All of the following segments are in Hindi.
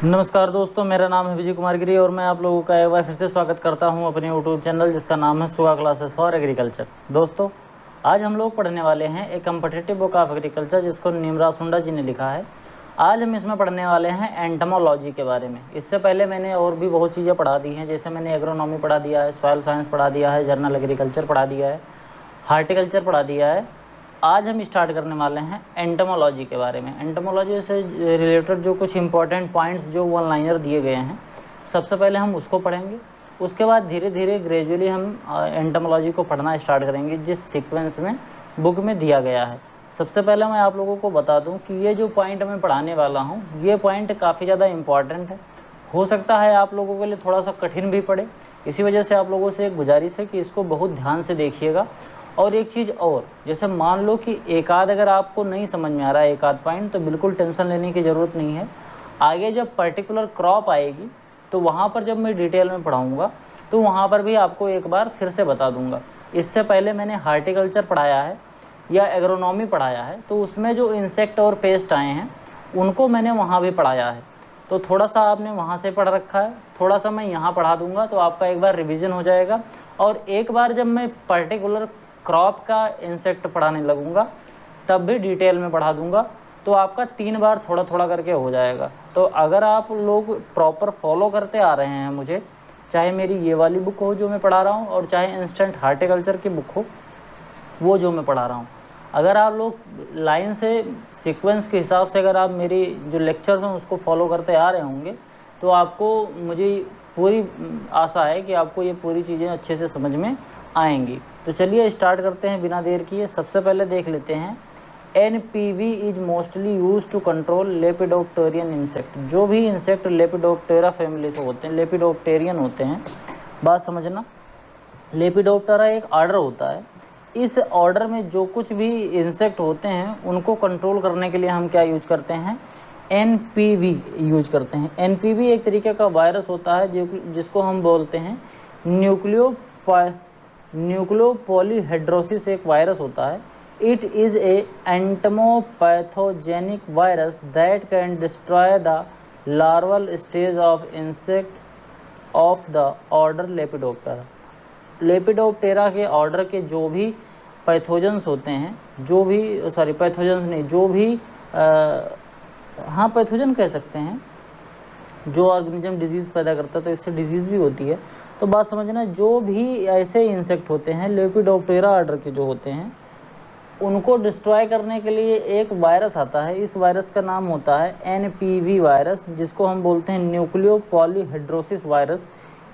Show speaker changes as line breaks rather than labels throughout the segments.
नमस्कार दोस्तों, मेरा नाम है विजय कुमार गिरी और मैं आप लोगों का एक बार फिर से स्वागत करता हूं अपने यूट्यूब चैनल जिसका नाम है सुगा क्लासेस फॉर एग्रीकल्चर। दोस्तों, आज हम लोग पढ़ने वाले हैं एक कम्पिटिटिव बुक ऑफ एग्रीकल्चर जिसको निमराज सुंडा जी ने लिखा है। आज हम इसमें पढ़ने वाले हैं एंटमोलॉजी के बारे में। इससे पहले मैंने और भी बहुत चीज़ें पढ़ा दी हैं, जैसे मैंने एग्रोनॉमी पढ़ा दिया है, सॉइल साइंस पढ़ा दिया है, जर्नल एग्रीकल्चर पढ़ा दिया है, हार्टिकल्चर पढ़ा दिया है। आज हम स्टार्ट करने वाले हैं एंटमोलॉजी के बारे में। एंटमोलॉजी से रिलेटेड जो कुछ इंपॉर्टेंट पॉइंट्स जो वन लाइनर दिए गए हैं, सबसे पहले हम उसको पढ़ेंगे। उसके बाद धीरे धीरे ग्रेजुअली हम एंटमोलॉजी को पढ़ना स्टार्ट करेंगे जिस सीक्वेंस में बुक में दिया गया है। सबसे पहले मैं आप लोगों को बता दूं कि ये जो पॉइंट मैं पढ़ाने वाला हूँ, ये पॉइंट काफ़ी ज़्यादा इम्पॉर्टेंट है। हो सकता है आप लोगों के लिए थोड़ा सा कठिन भी पड़े, इसी वजह से आप लोगों से एक गुजारिश है कि इसको बहुत ध्यान से देखिएगा। और एक चीज़ और, जैसे मान लो कि एक आध अगर आपको नहीं समझ में आ रहा है एक आध पॉइंट, तो बिल्कुल टेंशन लेने की ज़रूरत नहीं है। आगे जब पर्टिकुलर क्रॉप आएगी तो वहाँ पर जब मैं डिटेल में पढ़ाऊँगा तो वहाँ पर भी आपको एक बार फिर से बता दूँगा। इससे पहले मैंने हार्टिकल्चर पढ़ाया है या एग्रोनॉमी पढ़ाया है, तो उसमें जो इंसेक्ट और पेस्ट आए हैं उनको मैंने वहाँ भी पढ़ाया है। तो थोड़ा सा आपने वहाँ से पढ़ रखा है, थोड़ा सा मैं यहाँ पढ़ा दूँगा तो आपका एक बार रिवीजन हो जाएगा। और एक बार जब मैं पर्टिकुलर क्रॉप का इंसेक्ट पढ़ाने लगूंगा तब भी डिटेल में पढ़ा दूंगा, तो आपका 3 बार थोड़ा थोड़ा करके हो जाएगा। तो अगर आप लोग प्रॉपर फॉलो करते आ रहे हैं मुझे, चाहे मेरी ये वाली बुक हो जो मैं पढ़ा रहा हूँ और चाहे इंस्टेंट हार्टिकल्चर की बुक हो वो जो मैं पढ़ा रहा हूँ, अगर आप लोग लाइन से सीक्वेंस के हिसाब से अगर आप मेरी जो लेक्चर्स हैं उसको फॉलो करते आ रहे होंगे, तो आपको मुझे पूरी आशा है कि आपको ये पूरी चीज़ें अच्छे से समझ में आएंगी। तो चलिए स्टार्ट करते हैं बिना देर किए। सबसे पहले देख लेते हैं NPV is mostly use to control lepidopteran insect. जो भी इंसेक्ट लेपिडोप्टेरा फैमिली से होते हैं, लेपिडोप्टेरियन होते हैं, बात समझना। लेपिडोप्टेरा एक ऑर्डर होता है। इस ऑर्डर में जो कुछ भी इंसेक्ट होते हैं उनको कंट्रोल करने के लिए हम क्या यूज करते हैं, NPV यूज करते हैं। NPV एक तरीके का वायरस होता है जिसको हम बोलते हैं न्यूक्लियोपॉलीहेड्रोसिस एक वायरस होता है। It is a entomopathogenic virus that can destroy the larval stage of insect of the order Lepidoptera. Lepidoptera के ऑर्डर के जो भी पैथोजेंस होते हैं, जो भी पैथोजन कह सकते हैं, जो ऑर्गेनिज्म डिजीज़ पैदा करता है, तो इससे डिजीज़ भी होती है। तो बात समझना, जो भी ऐसे इंसेक्ट होते हैं लेपिडोप्टेरा ऑर्डर के जो होते हैं, उनको डिस्ट्रॉय करने के लिए एक वायरस आता है। इस वायरस का नाम होता है NPV वायरस, जिसको हम बोलते हैं न्यूक्लियोपॉलीहेड्रोसिस वायरस।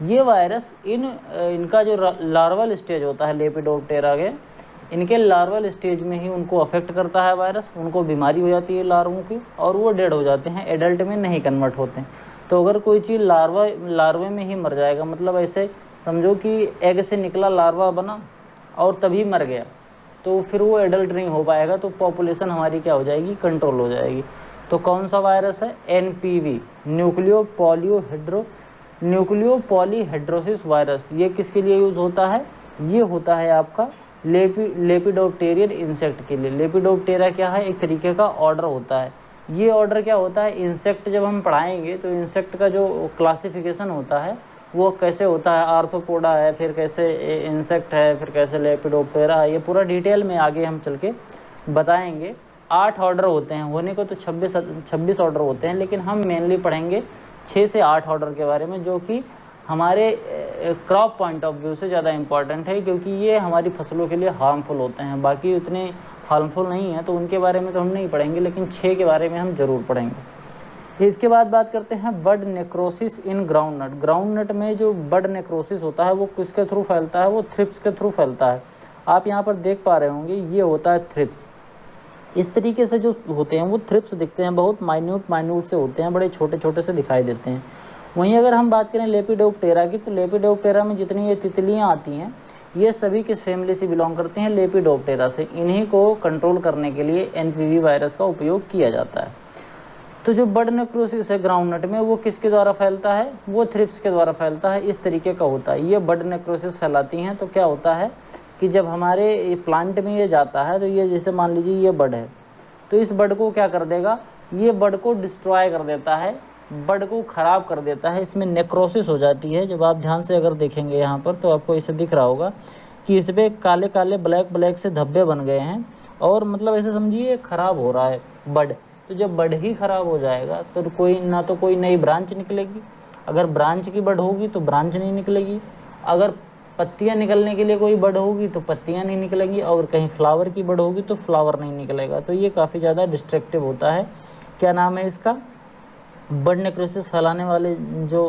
ये वायरस इनका जो लार्वल स्टेज होता है लेपिडोप्टेरा के, इनके लार्वल स्टेज में ही उनको अफेक्ट करता है वायरस। उनको बीमारी हो जाती है लार्वों की और वो डेड हो जाते हैं, एडल्ट में नहीं कन्वर्ट होते हैं। तो अगर कोई चीज़ लार्वे में ही मर जाएगा, मतलब ऐसे समझो कि एग से निकला लार्वा बना और तभी मर गया, तो फिर वो एडल्ट नहीं हो पाएगा, तो पॉपुलेशन हमारी क्या हो जाएगी, कंट्रोल हो जाएगी। तो कौन सा वायरस है, NPV न्यूक्लियोपॉलीहेड्रोसिस वायरस। ये किसके लिए यूज़ होता है, ये होता है आपका लेपिडोप्टेरियन इंसेक्ट के लिए। लेपिडोप्टेरा क्या है, एक तरीके का ऑर्डर होता है। ये ऑर्डर क्या होता है, इंसेक्ट जब हम पढ़ाएंगे तो इंसेक्ट का जो क्लासिफिकेशन होता है वो कैसे होता है, आर्थ्रोपोडा है, फिर कैसे इंसेक्ट है, फिर कैसे लेपिडोप्टेरा है, ये पूरा डिटेल में आगे हम चल के बताएंगे। 8 ऑर्डर होते हैं, होने को तो 26 ऑर्डर होते हैं, लेकिन हम मेनली पढ़ेंगे 6 से 8 ऑर्डर के बारे में, जो कि हमारे क्रॉप पॉइंट ऑफ व्यू से ज़्यादा इम्पॉर्टेंट है, क्योंकि ये हमारी फसलों के लिए हार्मफुल होते हैं। बाकी उतने हार्मफुल नहीं है तो उनके बारे में तो हम नहीं पढ़ेंगे, लेकिन 6 के बारे में हम ज़रूर पढ़ेंगे। इसके बाद बात करते हैं बड नेक्रोसिस इन ग्राउंडनट। ग्राउंडनट में जो बड नेक्रोसिस होता है वो किसके थ्रू फैलता है, वो थ्रिप्स के थ्रू फैलता है। आप यहाँ पर देख पा रहे होंगे, ये होता है थ्रिप्स। इस तरीके से जो होते हैं वो थ्रिप्स दिखते हैं, बहुत माइन्यूट से होते हैं, बड़े छोटे छोटे से दिखाई देते हैं। वहीं अगर हम बात करें लेपिडोप्टेरा की, तो लेपिडोप्टेरा में जितनी ये तितलियाँ आती हैं, ये सभी किस फैमिली से बिलोंग करते हैं, लेपिडोप्टेरा से। इन्हीं को कंट्रोल करने के लिए NPV वायरस का उपयोग किया जाता है। तो जो बड नेक्रोसिस है ग्राउंडनट में, वो किसके द्वारा फैलता है, वो थ्रिप्स के द्वारा फैलता है। इस तरीके का होता है, ये बड नेक्रोसिस फैलाती हैं। तो क्या होता है कि जब हमारे प्लांट में ये जाता है, तो ये जैसे मान लीजिए ये बड है, तो इस बड को क्या कर देगा, ये बड को डिस्ट्रॉय कर देता है बड को ख़राब कर देता है, इसमें नेक्रोसिस हो जाती है। जब आप ध्यान से अगर देखेंगे यहाँ पर तो आपको इसे दिख रहा होगा कि इस पर काले काले ब्लैक ब्लैक से धब्बे बन गए हैं, और मतलब ऐसे समझिए ख़राब हो रहा है बड। तो जब बड ही ख़राब हो जाएगा तो कोई नई ब्रांच निकलेगी, अगर ब्रांच की बड होगी तो ब्रांच नहीं निकलेगी, अगर पत्तियां निकलने के लिए कोई बड होगी तो पत्तियां नहीं निकलेंगी, और कहीं फ्लावर की बड होगी तो फ्लावर नहीं निकलेगा। तो ये काफ़ी ज़्यादा डिस्ट्रक्टिव होता है। क्या नाम है इसका? बड नेक्रोसिस फैलाने वाले जो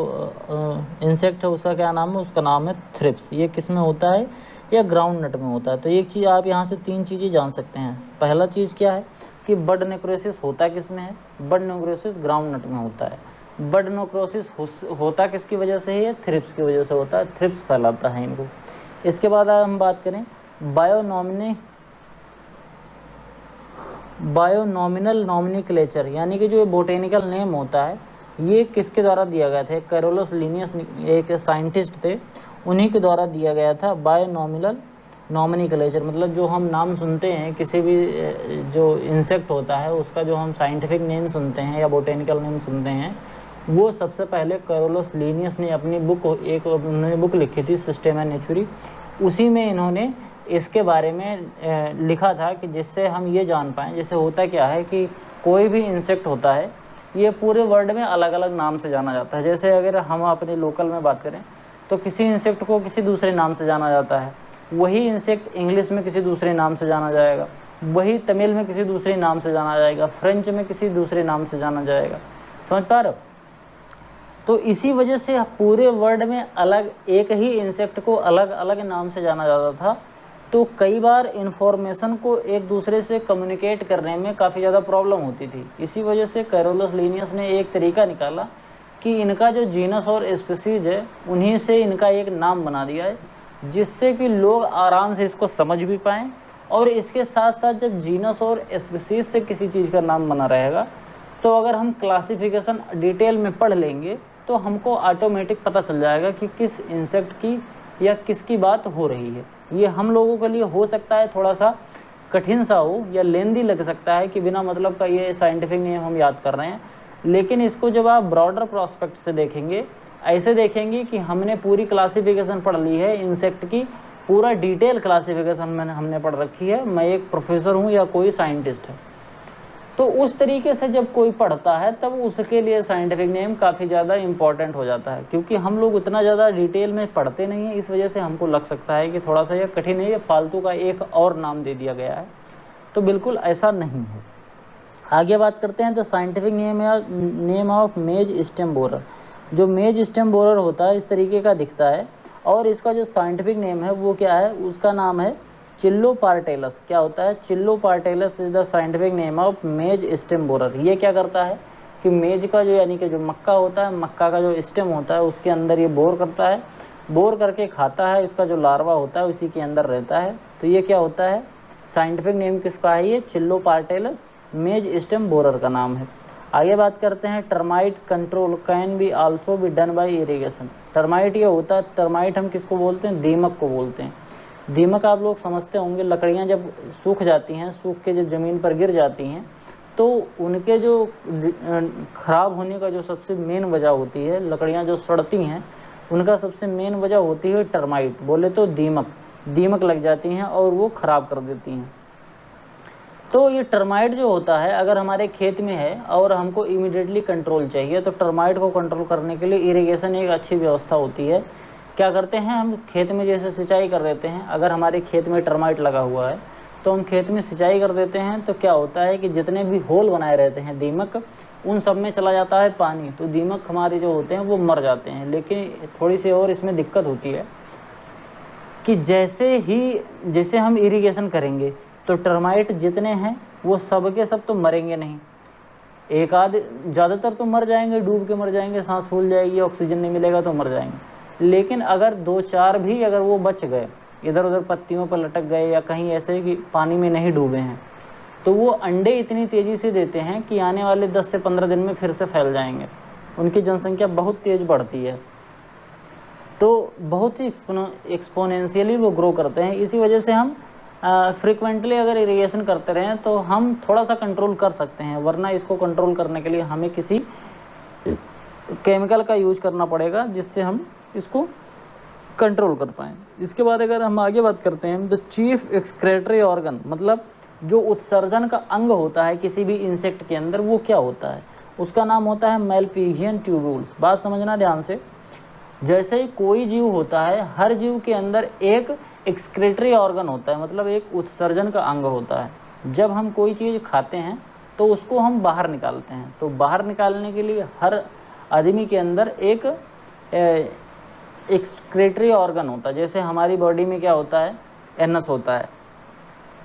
इंसेक्ट है उसका क्या नाम है? उसका नाम है थ्रिप्स। ये किस में होता है? या ग्राउंड नट में होता है। तो एक चीज़ आप यहाँ से 3 चीज़ें जान सकते हैं। पहला चीज़ क्या है कि बड नेक्रोसिस होता किस में है? बड नेक्रोसिस ग्राउंड नट में होता है। बड नेक्रोसिस होता किसकी वजह से है? थ्रिप्स की वजह से होता है, थ्रिप्स फैलाता है इनको। इसके बाद हम बात करें बायोनॉमिनल नॉमिनिक्लेचर, यानी कि जो बोटेनिकल नेम होता है ये किसके द्वारा दिया गया था? कैरोलस लिनियस एक साइंटिस्ट थे, उन्हीं के द्वारा दिया गया था बायोनॉमिनल नॉमिनिक्लेचर। मतलब जो हम नाम सुनते हैं किसी भी जो इंसेक्ट होता है उसका जो हम साइंटिफिक नेम सुनते हैं या बोटेनिकल नेम सुनते हैं, वो सबसे पहले कैरोलस लिनियस ने अपनी उन्होंने बुक लिखी थी सिस्टेमा नेचुरी, उसी में इन्होंने इसके बारे में लिखा था कि जिससे हम ये जान पाएँ। जैसे होता क्या है कि कोई भी इंसेक्ट होता है ये पूरे वर्ल्ड में अलग अलग नाम से जाना जाता है। जैसे अगर हम अपने लोकल में बात करें तो किसी इंसेक्ट को किसी दूसरे नाम से जाना जाता है, वही इंसेक्ट इंग्लिश में किसी दूसरे नाम से जाना जाएगा, वही तमिल में किसी दूसरे नाम से जाना जाएगा, फ्रेंच में किसी दूसरे नाम से जाना जाएगा। समझ पा रहे हो? तो इसी वजह से पूरे वर्ल्ड में अलग एक ही इंसेक्ट को अलग अलग नाम से जाना जाता था। तो कई बार इन्फॉर्मेशन को एक दूसरे से कम्युनिकेट करने में काफ़ी ज़्यादा प्रॉब्लम होती थी। इसी वजह से कैरोलस लिनियस ने एक तरीका निकाला कि इनका जो जीनस और स्पीसीज है उन्हीं से इनका एक नाम बना दिया है, जिससे कि लोग आराम से इसको समझ भी पाएँ। और इसके साथ साथ जब जीनस और स्पीसीज से किसी चीज़ का नाम बना रहेगा तो अगर हम क्लासिफिकेशन डिटेल में पढ़ लेंगे तो हमको ऑटोमेटिक पता चल जाएगा कि किस इंसेक्ट की या किसकी बात हो रही है। ये हम लोगों के लिए हो सकता है थोड़ा सा कठिन सा हो या लेंदी लग सकता है कि बिना मतलब का ये साइंटिफिक नेम हम याद कर रहे हैं, लेकिन इसको जब आप ब्रॉडर प्रोस्पेक्ट से देखेंगे, ऐसे देखेंगे कि हमने पूरी क्लासिफिकेशन पढ़ ली है इंसेक्ट की, पूरा डिटेल क्लासिफिकेशन हमने पढ़ रखी है, मैं एक प्रोफेसर हूँ या कोई साइंटिस्ट है। तो उस तरीके से जब कोई पढ़ता है तब उसके लिए साइंटिफिक नेम काफ़ी ज़्यादा इम्पॉर्टेंट हो जाता है, क्योंकि हम लोग उतना ज़्यादा डिटेल में पढ़ते नहीं हैं। इस वजह से हमको लग सकता है कि थोड़ा सा यह कठिन है, ये फालतू का एक और नाम दे दिया गया है। तो बिल्कुल ऐसा नहीं है। आगे बात करते हैं तो scientific name of maize stem borer. जो मेज स्टेम बोरर होता है इस तरीके का दिखता है, और इसका जो साइंटिफिक नेम है वो क्या है? उसका नाम है चिल्लोपार्टेलस। क्या होता है? Chilo partellus is the scientific name of maize stem borer. ये क्या करता है कि मेज का जो यानी कि जो मक्का होता है, मक्का का जो स्टेम होता है उसके अंदर ये बोर करता है, बोर करके खाता है, इसका जो लार्वा होता है उसी के अंदर रहता है। तो ये क्या होता है? साइंटिफिक नेम किसका है? ये चिल्लोपार्टेलस मेज स्टेम बोरर का नाम है। आगे बात करते हैं termite control can be also be done by irrigation. Termite ये होता है, टर्माइट हम किसको बोलते हैं? दीमक को बोलते हैं। दीमक आप लोग समझते होंगे, लकड़ियाँ जब सूख जाती हैं, सूख के जब ज़मीन पर गिर जाती हैं तो उनके जो ख़राब होने का जो सबसे मेन वजह होती है, लकड़ियाँ जो सड़ती हैं उनका सबसे मेन वजह होती है टर्माइट, बोले तो दीमक लग जाती हैं और वो ख़राब कर देती हैं। तो ये टर्माइट जो होता है अगर हमारे खेत में है और हमको इमीडिएटली कंट्रोल चाहिए, तो टर्माइट को कंट्रोल करने के लिए इरिगेशन एक अच्छी व्यवस्था होती है। क्या करते हैं हम खेत में जैसे सिंचाई कर देते हैं, अगर हमारे खेत में टर्माइट लगा हुआ है तो हम खेत में सिंचाई कर देते हैं, तो क्या होता है कि जितने भी होल बनाए रहते हैं दीमक, उन सब में चला जाता है पानी, तो दीमक हमारे जो होते हैं वो मर जाते हैं। लेकिन थोड़ी सी और इसमें दिक्कत होती है कि जैसे हम इरिगेशन करेंगे तो टर्माइट जितने हैं वो सब के सब तो मरेंगे नहीं, एक आध ज़्यादातर तो मर जाएंगे, डूब के मर जाएंगे, सांस फूल जाएगी, ऑक्सीजन नहीं मिलेगा तो मर जाएंगे। लेकिन अगर 2-4 भी अगर वो बच गए, इधर उधर पत्तियों पर लटक गए या कहीं ऐसे कि पानी में नहीं डूबे हैं, तो वो अंडे इतनी तेज़ी से देते हैं कि आने वाले 10 से 15 दिन में फिर से फैल जाएंगे। उनकी जनसंख्या बहुत तेज़ बढ़ती है, तो बहुत ही एक्सपोनेंशियली वो ग्रो करते हैं। इसी वजह से हम फ्रिक्वेंटली अगर इरिगेशन करते रहें तो हम थोड़ा सा कंट्रोल कर सकते हैं, वरना इसको कंट्रोल करने के लिए हमें किसी केमिकल का यूज करना पड़ेगा जिससे हम इसको कंट्रोल कर पाएँ। इसके बाद अगर हम आगे बात करते हैं, द चीफ एक्सक्रेटरी ऑर्गन, मतलब जो उत्सर्जन का अंग होता है किसी भी इंसेक्ट के अंदर, वो क्या होता है, उसका नाम होता है मैलपीजियन ट्यूब्यूल्स। बात समझना ध्यान से। जैसे ही कोई जीव होता है, हर जीव के अंदर एक एक्सक्रेटरी ऑर्गन होता है, मतलब एक उत्सर्जन का अंग होता है। जब हम कोई चीज़ खाते हैं तो उसको हम बाहर निकालते हैं, तो बाहर निकालने के लिए हर आदमी के अंदर एक एक्सक्रेटरी ऑर्गन होता है। जैसे हमारी बॉडी में क्या होता है, एनस होता है,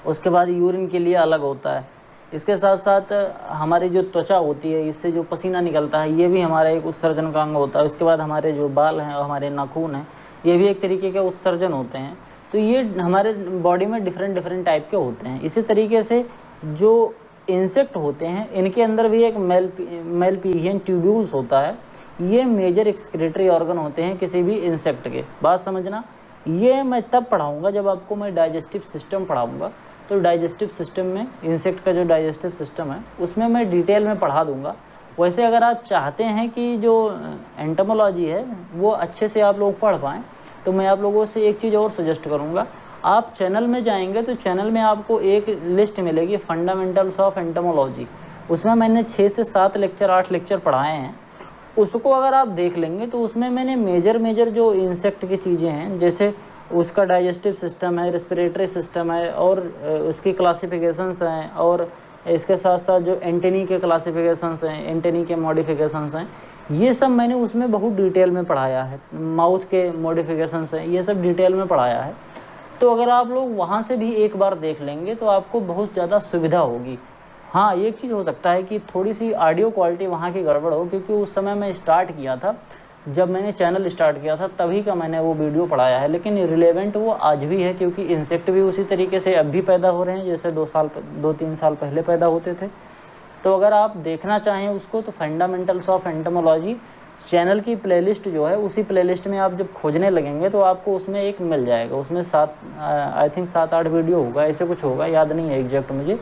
उसके बाद यूरिन के लिए अलग होता है। इसके साथ साथ हमारी जो त्वचा होती है, इससे जो पसीना निकलता है, ये भी हमारा एक उत्सर्जन का अंग होता है। उसके बाद हमारे जो बाल हैं और हमारे नाखून हैं, ये भी एक तरीके के उत्सर्जन होते हैं। तो ये हमारे बॉडी में डिफरेंट टाइप के होते हैं। इसी तरीके से जो इंसेक्ट होते हैं, इनके अंदर भी एक मैलपीजियन ट्यूब्यूल्स होता है। ये मेजर एक्सक्रेटरी ऑर्गन होते हैं किसी भी इंसेक्ट के। बात समझना, ये मैं तब पढ़ाऊँगा जब आपको मैं डाइजेस्टिव सिस्टम पढ़ाऊँगा। तो डाइजेस्टिव सिस्टम में, इंसेक्ट का जो डाइजेस्टिव सिस्टम है उसमें मैं डिटेल में पढ़ा दूंगा। वैसे अगर आप चाहते हैं कि जो एंटोमोलॉजी है वो अच्छे से आप लोग पढ़ पाएँ, तो मैं आप लोगों से एक चीज़ और सजेस्ट करूंगा। आप चैनल में जाएंगे तो चैनल में आपको एक लिस्ट मिलेगी, फंडामेंटल्स ऑफ एंटोमोलॉजी। उसमें मैंने 6 से 7 लेक्चर, 8 लेक्चर पढ़ाए हैं। उसको अगर आप देख लेंगे तो उसमें मैंने मेजर जो इंसेक्ट की चीज़ें हैं, जैसे उसका डाइजेस्टिव सिस्टम है, रेस्पिरेटरी सिस्टम है, और उसकी क्लासिफिकेशंस हैं, और इसके साथ साथ जो एंटेनी के क्लासिफिकेशंस हैं, एंटेनी के मॉडिफिकेशंस हैं, ये सब मैंने उसमें बहुत डिटेल में पढ़ाया है। माउथ के मॉडिफिकेशंस हैं, ये सब डिटेल में पढ़ाया है। तो अगर आप लोग वहाँ से भी एक बार देख लेंगे तो आपको बहुत ज़्यादा सुविधा होगी। हाँ, एक चीज़ हो सकता है कि थोड़ी सी ऑडियो क्वालिटी वहाँ की गड़बड़ हो, क्योंकि उस समय मैं स्टार्ट किया था, जब मैंने चैनल स्टार्ट किया था तभी का मैंने वो वीडियो पढ़ाया है। लेकिन रिलेवेंट वो आज भी है, क्योंकि इंसेक्ट भी उसी तरीके से अब भी पैदा हो रहे हैं जैसे 2-3 साल पहले पैदा होते थे। तो अगर आप देखना चाहें उसको तो फंडामेंटल्स ऑफ एंटोमोलॉजी चैनल की प्लेलिस्ट जो है, उसी प्लेलिस्ट में आप जब खोजने लगेंगे तो आपको उसमें एक मिल जाएगा। उसमें 7-8 वीडियो होगा, ऐसे कुछ होगा, याद नहीं है एग्जैक्ट मुझे।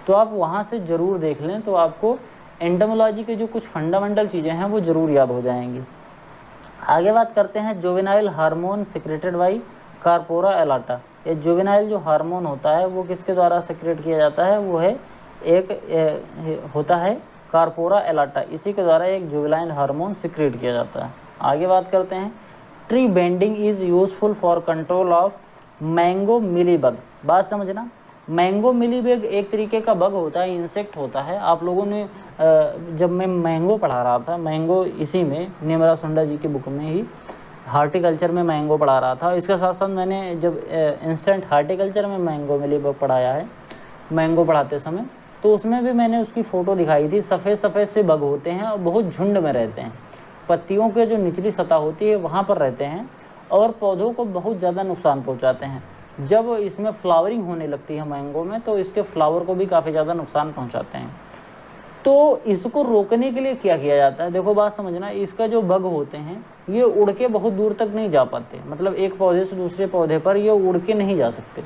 तो आप वहाँ से ज़रूर देख लें, तो आपको एंटोमोलॉजी के जो कुछ फंडामेंटल चीज़ें हैं वो ज़रूर याद हो जाएंगी। आगे बात करते हैं juvenile hormone secreted by corpora एलाटा। ये जुवेनाइल जो हार्मोन होता है वो किसके द्वारा सिक्रेट किया जाता है, वो है होता है कार्पोरा एलाटा। इसी के द्वारा एक जुवेनाइल हार्मोन सिक्रेट किया जाता है। आगे बात करते हैं, tree bending is useful for control of mango mealybug. बात समझना, मैंगो मिलीबग एक तरीके का बग होता है, इंसेक्ट होता है। आप लोगों ने जब मैं मैंगो पढ़ा रहा था, मैंगो इसी में निमरा सुंडा जी की बुक में ही हार्टिकल्चर में मैंगो पढ़ा रहा था। इसके साथ साथ मैंने जब इंस्टेंट हार्टिकल्चर में मैंगो मिलीबग पढ़ाया है, मैंगो पढ़ाते समय, तो उसमें भी मैंने उसकी फ़ोटो दिखाई थी। सफ़ेद से बग होते हैं और बहुत झुंड में रहते हैं। पत्तियों के जो निचली सतह होती है वहाँ पर रहते हैं और पौधों को बहुत ज़्यादा नुकसान पहुँचाते हैं। जब इसमें फ्लावरिंग होने लगती है मैंगो में, तो इसके फ्लावर को भी काफ़ी ज़्यादा नुकसान पहुँचाते हैं। तो इसको रोकने के लिए क्या किया जाता है, देखो बात समझना, इसका जो बग होते हैं ये उड़ के बहुत दूर तक नहीं जा पाते, मतलब एक पौधे से दूसरे पौधे पर ये उड़ के नहीं जा सकते।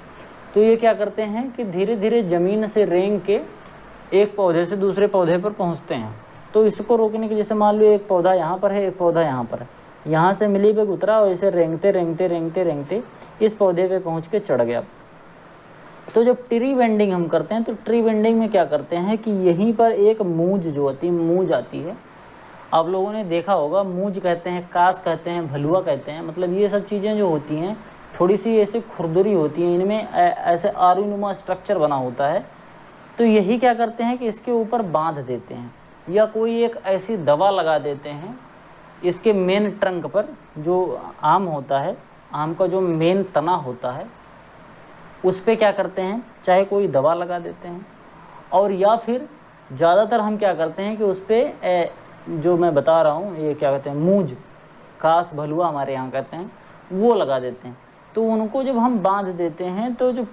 तो ये क्या करते हैं कि धीरे धीरे ज़मीन से रेंग के एक पौधे से दूसरे पौधे पर पहुंचते हैं। तो इसको रोकने के, जैसे मान लो एक पौधा यहाँ पर है, एक पौधा यहाँ पर है, यहाँ से मिलीबग उतरा और इसे रेंगते इस पौधे पे पहुँच के चढ़ गया। तो जब ट्री बेंडिंग हम करते हैं तो ट्री बेंडिंग में क्या करते हैं कि यहीं पर एक मूंज जो होती है, मूंज आती है, आप लोगों ने देखा होगा, मूंज कहते हैं, कास कहते हैं, भलुआ कहते हैं, मतलब ये सब चीज़ें जो होती हैं थोड़ी सी ऐसे खुरदुरी होती हैं, इनमें ऐसे आरूनुमा स्ट्रक्चर बना होता है। तो यही क्या करते हैं कि इसके ऊपर बांध देते हैं या कोई एक ऐसी दवा लगा देते हैं इसके मेन ट्रंक पर। जो आम होता है, आम का जो मेन तना होता है उस पे क्या करते हैं, चाहे कोई दवा लगा देते हैं, और या फिर ज़्यादातर हम क्या करते हैं कि उस पर जो मैं बता रहा हूँ, ये क्या कहते हैं, मूंज, कास भलुआ हमारे यहाँ कहते हैं, वो लगा देते हैं। तो उनको जब हम बांध देते हैं तो जो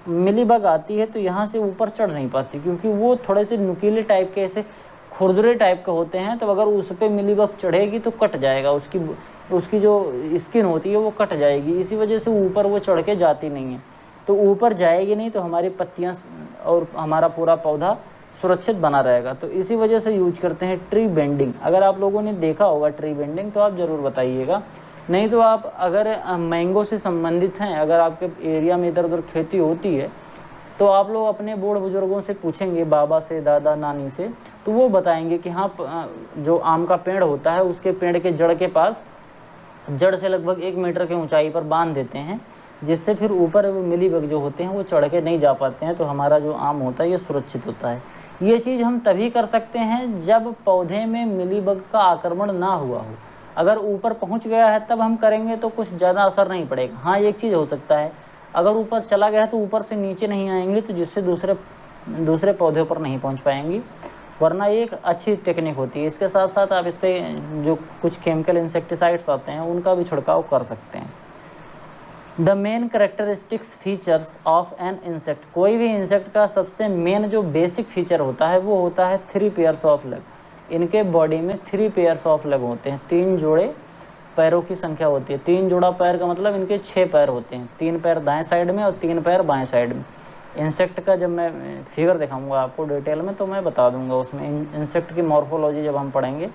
मिलीबग आती है तो यहाँ से ऊपर चढ़ नहीं पाती, क्योंकि वो थोड़े से नुकीले टाइप के, ऐसे खुरदुरे टाइप के होते हैं। तो अगर उस पर मिलीबग चढ़ेगी तो कट जाएगा, उसकी जो स्किन होती है वो कट जाएगी, इसी वजह से ऊपर वो चढ़ के जाती नहीं है। तो ऊपर जाएगी नहीं तो हमारी पत्तियाँ और हमारा पूरा पौधा सुरक्षित बना रहेगा। तो इसी वजह से यूज करते हैं ट्री बेंडिंग। अगर आप लोगों ने देखा होगा ट्री बेंडिंग तो आप ज़रूर बताइएगा, नहीं तो आप अगर मैंगो से संबंधित हैं, अगर आपके एरिया में इधर उधर खेती होती है तो आप लोग अपने बूढ़ बुजुर्गों से पूछेंगे, बाबा से, दादा नानी से, तो वो बताएंगे कि हाँ जो आम का पेड़ होता है उसके पेड़ के जड़ के पास, जड़ से लगभग 1 मीटर की ऊंचाई पर बांध देते हैं, जिससे फिर ऊपर मिलीबग जो होते हैं वो चढ़ के नहीं जा पाते हैं, तो हमारा जो आम होता है ये सुरक्षित होता है। ये चीज़ हम तभी कर सकते हैं जब पौधे में मिलीबग का आक्रमण ना हुआ हो। अगर ऊपर पहुंच गया है तब हम करेंगे तो कुछ ज़्यादा असर नहीं पड़ेगा। हाँ, एक चीज़ हो सकता है, अगर ऊपर चला गया है तो ऊपर से नीचे नहीं आएंगे, तो जिससे दूसरे पौधे पर नहीं पहुंच पाएंगी, वरना ये एक अच्छी टेक्निक होती है। इसके साथ साथ आप इस पर जो कुछ केमिकल इंसेक्टिसाइड्स आते हैं उनका भी छिड़काव कर सकते हैं। The main characteristics features of an insect, कोई भी इंसेक्ट का सबसे मेन जो बेसिक फीचर होता है वो होता है 3 पेयर्स ऑफ लेग। इनके बॉडी में 3 पेयर्स ऑफ लेग होते हैं, 3 जोड़े पैरों की संख्या होती है। 3 जोड़ा पैर का मतलब इनके 6 पैर होते हैं, 3 पैर दाएं साइड में और 3 पैर बाएं साइड में। इंसेक्ट का जब मैं फिगर दिखाऊंगा आपको डिटेल में तो मैं बता दूंगा, उसमें इंसेक्ट की मॉर्फोलॉजी जब हम पढ़ेंगे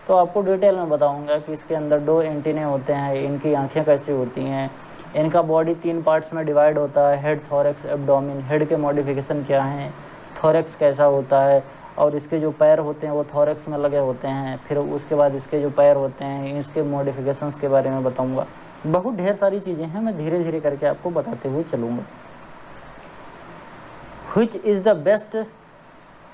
तो आपको डिटेल में बताऊंगा कि इसके अंदर 2 एंटीने होते हैं, इनकी आंखें कैसी होती हैं, इनका बॉडी 3 पार्ट्स में डिवाइड होता है, हेड, थोरैक्स, एब्डोमेन। हेड के मॉडिफिकेशन क्या हैं, थोरैक्स कैसा होता है, और इसके जो पैर होते हैं वो थोरैक्स में लगे होते हैं। फिर उसके बाद इसके जो पैर होते हैं इसके मॉडिफिकेशंस के बारे में बताऊंगा। बहुत ढेर सारी चीज़ें हैं, मैं धीरे धीरे करके आपको बताते हुए चलूँगा। Which is the best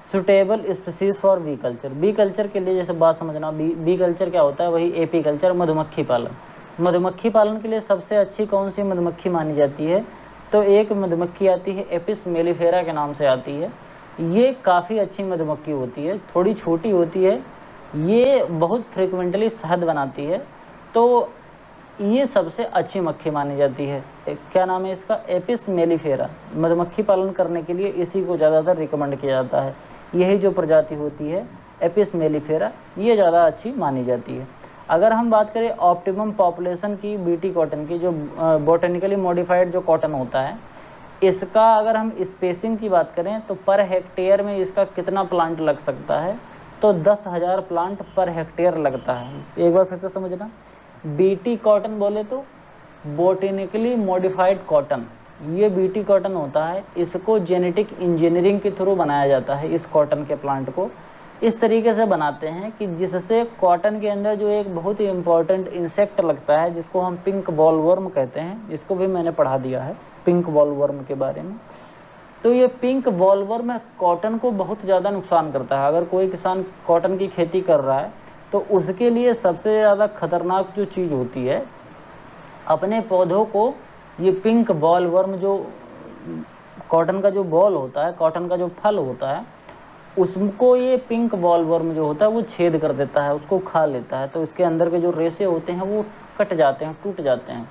suitable species for bee culture. Bee culture के लिए जैसे बात समझना, बी कल्चर क्या होता है, वही एपी कल्चर, मधुमक्खी पालन। मधुमक्खी पालन के लिए सबसे अच्छी कौन सी मधुमक्खी मानी जाती है, तो एक मधुमक्खी आती है एपिस मेलिफेरा के नाम से आती है। ये काफ़ी अच्छी मधुमक्खी होती है, थोड़ी छोटी होती है, ये बहुत फ्रिक्वेंटली शहद बनाती है, तो ये सबसे अच्छी मक्खी मानी जाती है। क्या नाम है इसका, एपिस मेलिफेरा। मधुमक्खी पालन करने के लिए इसी को ज़्यादातर रिकमेंड किया जाता है। यही जो प्रजाति होती है एपिस मेलिफेरा, ये ज़्यादा अच्छी मानी जाती है। अगर हम बात करें ऑप्टिमम पॉपुलेशन की बीटी कॉटन की, जो बोटेनिकली मॉडिफाइड जो कॉटन होता है, इसका अगर हम स्पेसिंग की बात करें तो पर हेक्टेयर में इसका कितना प्लांट लग सकता है, तो 10,000 प्लांट पर हेक्टेयर लगता है। एक बार फिर से समझना, बीटी कॉटन बोले तो बोटेनिकली मॉडिफाइड कॉटन, ये बीटी कॉटन होता है। इसको जेनेटिक इंजीनियरिंग के थ्रू बनाया जाता है। इस कॉटन के प्लांट को इस तरीके से बनाते हैं कि जिससे कॉटन के अंदर जो एक बहुत ही इम्पॉर्टेंट इंसेक्ट लगता है, जिसको हम पिंक बॉलवर्म कहते हैं, इसको भी मैंने पढ़ा दिया है पिंक बॉलवर्म के बारे में। तो ये पिंक बॉलवर्म कॉटन को बहुत ज़्यादा नुकसान करता है। अगर कोई किसान कॉटन की खेती कर रहा है तो उसके लिए सबसे ज़्यादा खतरनाक जो चीज़ होती है, अपने पौधों को ये पिंक बॉलवर्म, जो कॉटन का जो बॉल होता है, कॉटन का जो फल होता है, उसको ये पिंक बॉलवर्म जो होता है वो छेद कर देता है, उसको खा लेता है। तो इसके अंदर के जो रेशे होते हैं वो कट जाते हैं, टूट जाते हैं।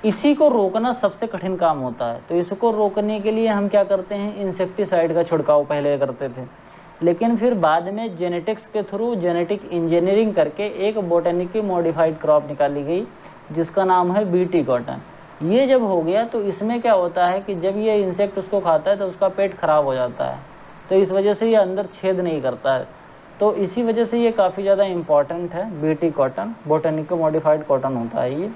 इसी को रोकना सबसे कठिन काम होता है। तो इसको रोकने के लिए हम क्या करते हैं, इंसेक्टिसाइड का छिड़काव पहले करते थे, लेकिन फिर बाद में जेनेटिक्स के थ्रू जेनेटिक इंजीनियरिंग करके एक बोटेनिकली मॉडिफाइड क्रॉप निकाली गई जिसका नाम है बीटी कॉटन। ये जब हो गया तो इसमें क्या होता है कि जब ये इंसेक्ट उसको खाता है तो उसका पेट खराब हो जाता है, तो इस वजह से ये अंदर छेद नहीं करता है। तो इसी वजह से ये काफ़ी ज़्यादा इम्पॉर्टेंट है। बीटी कॉटन बोटेनिकली मॉडिफाइड कॉटन होता है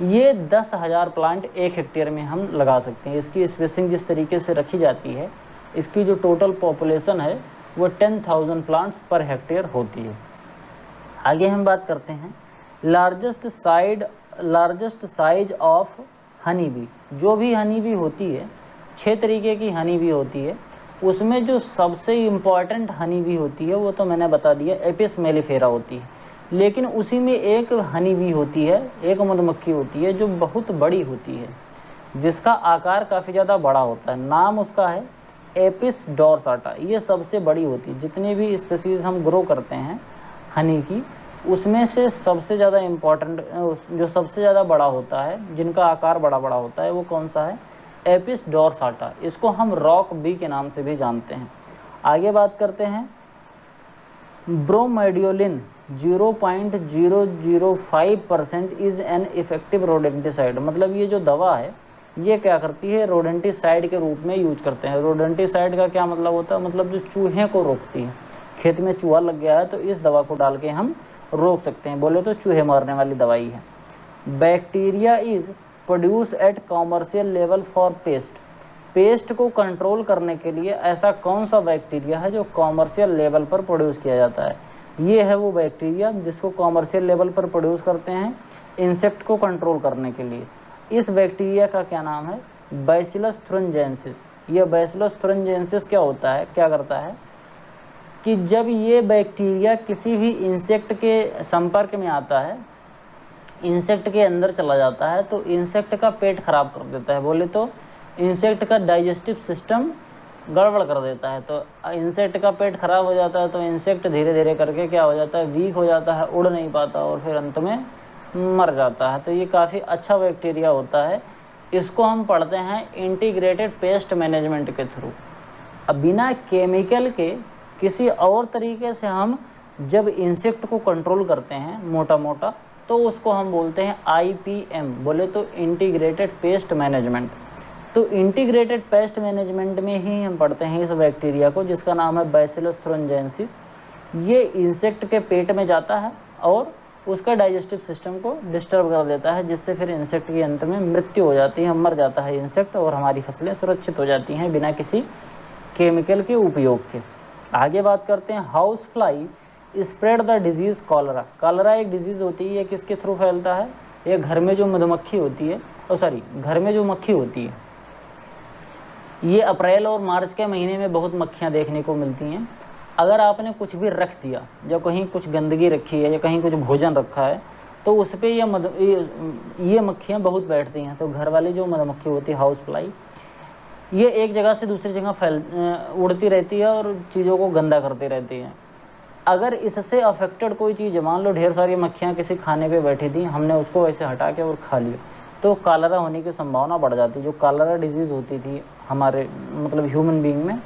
ये 10,000 प्लांट 1 हेक्टेयर में हम लगा सकते हैं। इसकी स्पेसिंग जिस तरीके से रखी जाती है, इसकी जो टोटल पॉपुलेशन है वो 10,000 प्लांट्स पर हेक्टेयर होती है। आगे हम बात करते हैं largest size of honey B. जो भी हनी बी होती है, 6 तरीके की हनी बी होती है, उसमें जो सबसे इम्पॉर्टेंट हनी बी होती है वो तो मैंने बता दिया, एपिस मेलिफेरा होती है। लेकिन उसी में एक हनी बी होती है, एक मधुमक्खी होती है जो बहुत बड़ी होती है, जिसका आकार काफ़ी ज़्यादा बड़ा होता है। नाम उसका है एपिस डोरसाटा। ये सबसे बड़ी होती है। जितनी भी स्पीसीज हम ग्रो करते हैं हनी की, उसमें से सबसे ज़्यादा इम्पॉर्टेंट, जो सबसे ज़्यादा बड़ा होता है, जिनका आकार बड़ा बड़ा होता है, वो कौन सा है, एपिस डोरसाटा। इसको हम रॉक बी के नाम से भी जानते हैं। आगे बात करते हैं ब्रोमेडियोलिन 0.005% इज़ एन इफेक्टिव रोडेंटिसाइड। मतलब ये जो दवा है ये क्या करती है, रोडेंटिसाइड के रूप में यूज करते हैं। रोडेंटिसाइड का क्या मतलब होता है, मतलब जो चूहे को रोकती है। खेत में चूहा लग गया है तो इस दवा को डाल के हम रोक सकते हैं, बोले तो चूहे मारने वाली दवाई है। Bacteria is produce at commercial level for paste. Paste को कंट्रोल करने के लिए ऐसा कौन सा बैक्टीरिया है जो कॉमर्शियल लेवल पर प्रोड्यूस किया जाता है। ये है वो बैक्टीरिया जिसको कॉमर्शियल लेवल पर प्रोड्यूस करते हैं इंसेक्ट को कंट्रोल करने के लिए। इस बैक्टीरिया का क्या नाम है, बैसिलस थुरिंजेंसिस। ये बैसिलस थुरिंजेंसिस क्या होता है, क्या करता है कि जब ये बैक्टीरिया किसी भी इंसेक्ट के संपर्क में आता है, इंसेक्ट के अंदर चला जाता है, तो इंसेक्ट का पेट खराब कर देता है, बोले तो इंसेक्ट का डाइजेस्टिव सिस्टम गड़बड़ कर देता है। तो इंसेक्ट का पेट खराब हो जाता है तो इंसेक्ट धीरे धीरे करके क्या हो जाता है, वीक हो जाता है, उड़ नहीं पाता और फिर अंत में मर जाता है। तो ये काफ़ी अच्छा बैक्टीरिया होता है। इसको हम पढ़ते हैं इंटीग्रेटेड पेस्ट मैनेजमेंट के थ्रू। अब बिना केमिकल के किसी और तरीके से हम जब इंसेक्ट को कंट्रोल करते हैं मोटा मोटा, तो उसको हम बोलते हैं IPM, बोले तो इंटीग्रेटेड पेस्ट मैनेजमेंट। तो इंटीग्रेटेड पेस्ट मैनेजमेंट में ही हम पढ़ते हैं इस बैक्टीरिया को जिसका नाम है बैसिलस थुरिंजेंसिस। ये इंसेक्ट के पेट में जाता है और उसका डाइजेस्टिव सिस्टम को डिस्टर्ब कर देता है, जिससे फिर इंसेक्ट की अंत में मृत्यु हो जाती है, मर जाता है इंसेक्ट और हमारी फसलें सुरक्षित हो जाती हैं बिना किसी केमिकल के उपयोग के। आगे बात करते हैं, house fly spread the disease cholera. Cholera एक डिजीज़ होती है, ये किसके थ्रू फैलता है, ये घर में जो मधुमक्खी होती है, घर में जो मक्खी होती है, ये अप्रैल और मार्च के महीने में बहुत मक्खियाँ देखने को मिलती हैं। अगर आपने कुछ भी रख दिया या कहीं कुछ गंदगी रखी है या कहीं कुछ भोजन रखा है तो उस पर ये मक्खियाँ बहुत बैठती हैं। तो घर वाली जो मधुमक्खी होती है हाउस फ्लाई, ये एक जगह से दूसरी जगह उड़ती रहती है और चीज़ों को गंदा करती रहती है। अगर इससे अफेक्टेड कोई चीज़, मान लो ढेर सारी मक्खियाँ किसी खाने पे बैठी थी, हमने उसको वैसे हटा के और खा लिया, तो कॉलरा होने की संभावना बढ़ जाती है। जो कॉलरा डिजीज़ होती थी हमारे मतलब ह्यूमन बीइंग में,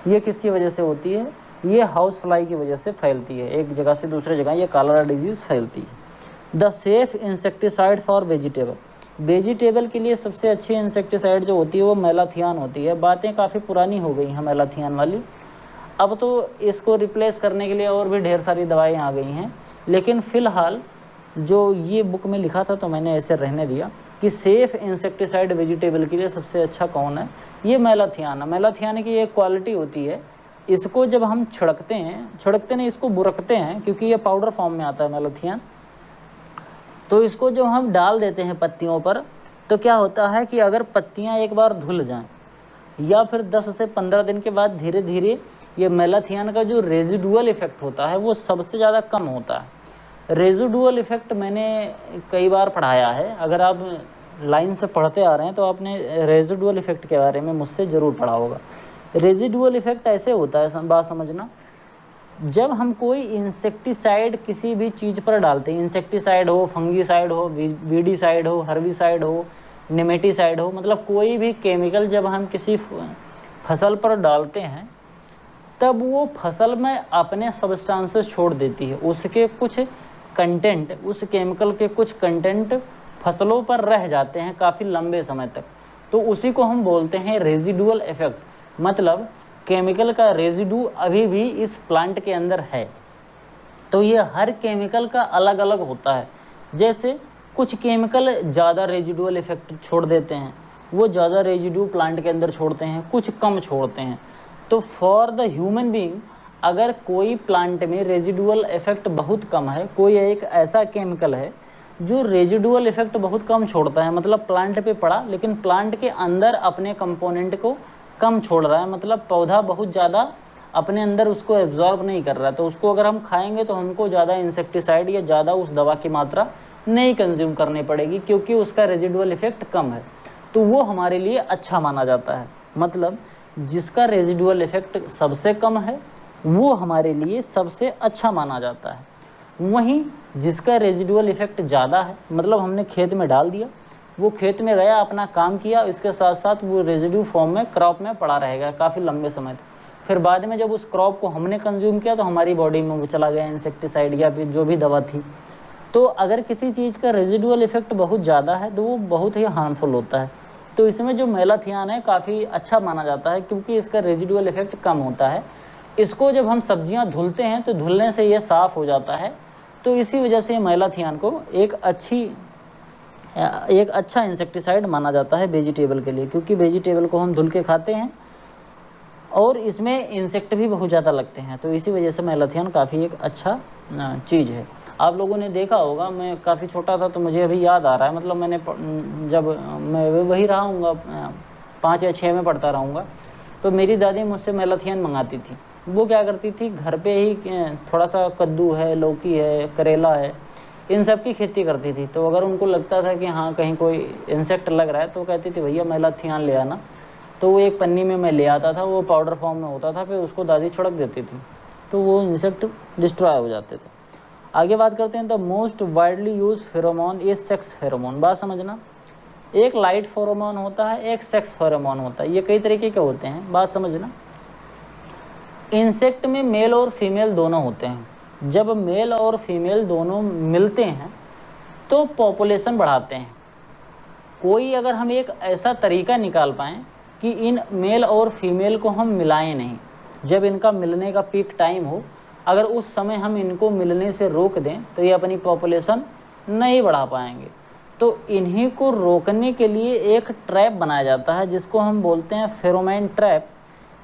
ये किसकी वजह से होती है, ये हाउस फ्लाई की वजह से फैलती है। एक जगह से दूसरे जगह ये कॉलरा डिजीज़ फैलती है। The safe insecticide for vegetable. Vegetable के लिए सबसे अच्छी इंसेक्टिसाइड जो होती है वो मेलाथियान होती है। बातें काफ़ी पुरानी हो गई हैं मेलाथियान वाली, अब तो इसको रिप्लेस करने के लिए और भी ढेर सारी दवाएं आ गई हैं, लेकिन फ़िलहाल जो ये बुक में लिखा था तो मैंने ऐसे रहने दिया कि सेफ इंसेक्टिसाइड वेजिटेबल के लिए सबसे अच्छा कौन है, ये मेलाथियान है। मेलाथियान की एक क्वालिटी होती है, इसको जब हम छिड़कते नहीं, इसको बुरकते हैं, क्योंकि ये पाउडर फॉर्म में आता है मेलाथियान। तो इसको जब हम डाल देते हैं पत्तियों पर, तो क्या होता है कि अगर पत्तियां एक बार धुल जाएं या फिर 10 से 15 दिन के बाद धीरे धीरे ये मेलाथियान का जो रेजिडुअल इफेक्ट होता है वो सबसे ज़्यादा कम होता है। रेजिडुअल इफेक्ट मैंने कई बार पढ़ाया है, अगर आप लाइन से पढ़ते आ रहे हैं तो आपने रेजिडुअल इफेक्ट के बारे में मुझसे ज़रूर पढ़ा होगा। रेजिडुअल इफेक्ट ऐसे होता है, बात समझना, जब हम कोई इंसेक्टिसाइड किसी भी चीज़ पर डालते हैं, इंसेक्टिसाइड हो, फंगीसाइड हो, वीडीसाइड हो, हर्बिसाइड हो, नेमेटिसाइड हो, मतलब कोई भी केमिकल जब हम किसी फसल पर डालते हैं तब वो फसल में अपने सब्सटेंसेस छोड़ देती है, उसके कुछ कंटेंट, उस केमिकल के कुछ कंटेंट फसलों पर रह जाते हैं काफ़ी लंबे समय तक। तो उसी को हम बोलते हैं रेजिडुअल इफेक्ट, मतलब केमिकल का रेजिडू अभी भी इस प्लांट के अंदर है। तो ये हर केमिकल का अलग अलग होता है। जैसे कुछ केमिकल ज़्यादा रेजिडुअल इफेक्ट छोड़ देते हैं, वो ज़्यादा रेजिडू प्लांट के अंदर छोड़ते हैं, कुछ कम छोड़ते हैं। तो फॉर द ह्यूमन बीइंग, अगर कोई प्लांट में रेजिडुअल इफेक्ट बहुत कम है, कोई एक ऐसा केमिकल है जो रेजिडुअल इफेक्ट बहुत कम छोड़ता है, मतलब प्लांट पे पड़ा लेकिन प्लांट के अंदर अपने कंपोनेंट को कम छोड़ रहा है, मतलब पौधा बहुत ज़्यादा अपने अंदर उसको एब्जॉर्ब नहीं कर रहा है, तो उसको अगर हम खाएंगे तो हमको ज़्यादा इंसेक्टिसाइड या ज़्यादा उस दवा की मात्रा नहीं कंज्यूम करनी पड़ेगी, क्योंकि उसका रेजिडुअल इफेक्ट कम है। तो वो हमारे लिए अच्छा माना जाता है। मतलब जिसका रेजिडुअल इफेक्ट सबसे कम है वो हमारे लिए सबसे अच्छा माना जाता है। वहीं जिसका रेजिडुअल इफेक्ट ज़्यादा है, मतलब हमने खेत में डाल दिया, वो खेत में गया, अपना काम किया, इसके साथ साथ वो रेजिड्यू फॉर्म में क्रॉप में पड़ा रहेगा काफ़ी लंबे समय तक। फिर बाद में जब उस क्रॉप को हमने कंज्यूम किया तो हमारी बॉडी में वो चला गया इंसेक्टिसाइड या फिर जो भी दवा थी। तो अगर किसी चीज़ का रेजिडुअल इफेक्ट बहुत ज़्यादा है तो वो बहुत ही हार्मफुल होता है। तो इसमें जो मेलाथियान है काफ़ी अच्छा माना जाता है, क्योंकि इसका रेजिडुअल इफेक्ट कम होता है। इसको जब हम सब्जियां धुलते हैं तो धुलने से ये साफ़ हो जाता है। तो इसी वजह से मेलाथियान को एक अच्छा इंसेक्टिसाइड माना जाता है वेजिटेबल के लिए, क्योंकि वेजिटेबल को हम धुल के खाते हैं और इसमें इंसेक्ट भी बहुत ज़्यादा लगते हैं। तो इसी वजह से मेलाथियान काफ़ी एक अच्छा चीज़ है। आप लोगों ने देखा होगा, मैं काफ़ी छोटा था तो मुझे अभी याद आ रहा है, मतलब मैंने जब मैं वही रहा हूँगा 5 या 6 में पढ़ता रहूँगा, तो मेरी दादी मुझसे मेलाथियान मंगाती थी। वो क्या करती थी, घर पे ही थोड़ा सा कद्दू है, लौकी है, करेला है, इन सब की खेती करती थी। तो अगर उनको लगता था कि हाँ कहीं कोई इंसेक्ट लग रहा है तो कहती थी भैया मेलाथियान ले आना। तो वो एक पन्नी में मैं ले आता था, वो पाउडर फॉर्म में होता था, फिर उसको दादी छिड़क देती थी, तो वो इंसेक्ट डिस्ट्रॉय हो जाते थे। आगे बात करते हैं। The most widely use pheromone is sex pheromone. बात समझना, एक लाइट फेरोमोन होता है, एक सेक्स फेरोमोन होता है। ये कई तरीके के होते हैं, बात समझना। इंसेक्ट में मेल और फीमेल दोनों होते हैं। जब मेल और फीमेल दोनों मिलते हैं तो पॉपुलेशन बढ़ाते हैं। कोई अगर हम एक ऐसा तरीका निकाल पाएँ कि इन मेल और फीमेल को हम मिलाएं नहीं, जब इनका मिलने का पीक टाइम हो, अगर उस समय हम इनको मिलने से रोक दें तो ये अपनी पॉपुलेशन नहीं बढ़ा पाएंगे। तो इन्हीं को रोकने के लिए एक ट्रैप बनाया जाता है जिसको हम बोलते हैं फेरोमोन ट्रैप।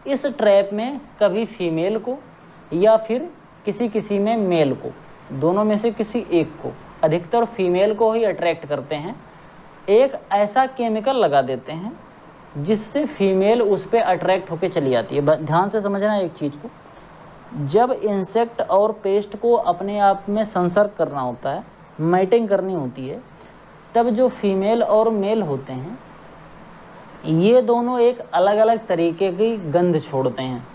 इस ट्रैप में कभी फीमेल को या फिर किसी में मेल को, दोनों में से किसी एक को, अधिकतर फीमेल को ही अट्रैक्ट करते हैं। एक ऐसा केमिकल लगा देते हैं जिससे फीमेल उस पर अट्रैक्ट होकर चली जाती है। ध्यान से समझना एक चीज़ को, जब इंसेक्ट और पेस्ट को अपने आप में संसर्ग करना होता है, मैटिंग करनी होती है, तब जो फीमेल और मेल होते हैं ये दोनों एक अलग अलग तरीके की गंध छोड़ते हैं।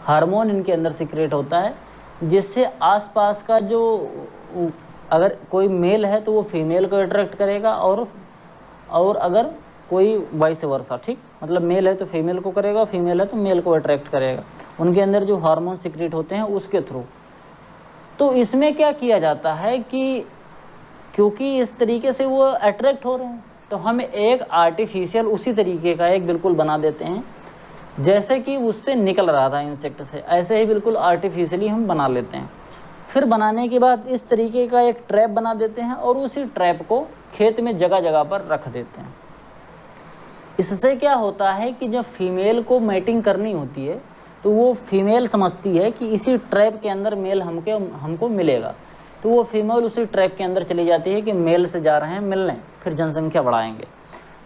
हार्मोन इनके अंदर सीक्रेट होता है जिससे आसपास का जो, अगर कोई मेल है तो वो फीमेल को अट्रैक्ट करेगा और अगर कोई वाइस वर्सा, ठीक, मतलब मेल है तो फीमेल को करेगा, फीमेल है तो मेल को अट्रैक्ट करेगा, उनके अंदर जो हार्मोन सीक्रेट होते हैं उसके थ्रू। तो इसमें क्या किया जाता है कि क्योंकि इस तरीके से वो अट्रैक्ट हो रहे हैं तो हम एक आर्टिफिशियल उसी तरीके का एक बिल्कुल बना देते हैं, जैसे कि उससे निकल रहा था इंसेक्ट से, ऐसे ही बिल्कुल आर्टिफिशियली हम बना लेते हैं। फिर बनाने के बाद इस तरीके का एक ट्रैप बना देते हैं और उसी ट्रैप को खेत में जगह जगह पर रख देते हैं। इससे क्या होता है कि जब फीमेल को मैटिंग करनी होती है तो वो फीमेल समझती है कि इसी ट्रैप के अंदर मेल हमको मिलेगा, तो वो फीमेल उसी ट्रैप के अंदर चली जाती है कि मेल से जा रहे हैं मिलने, फिर जनसंख्या बढ़ाएंगे।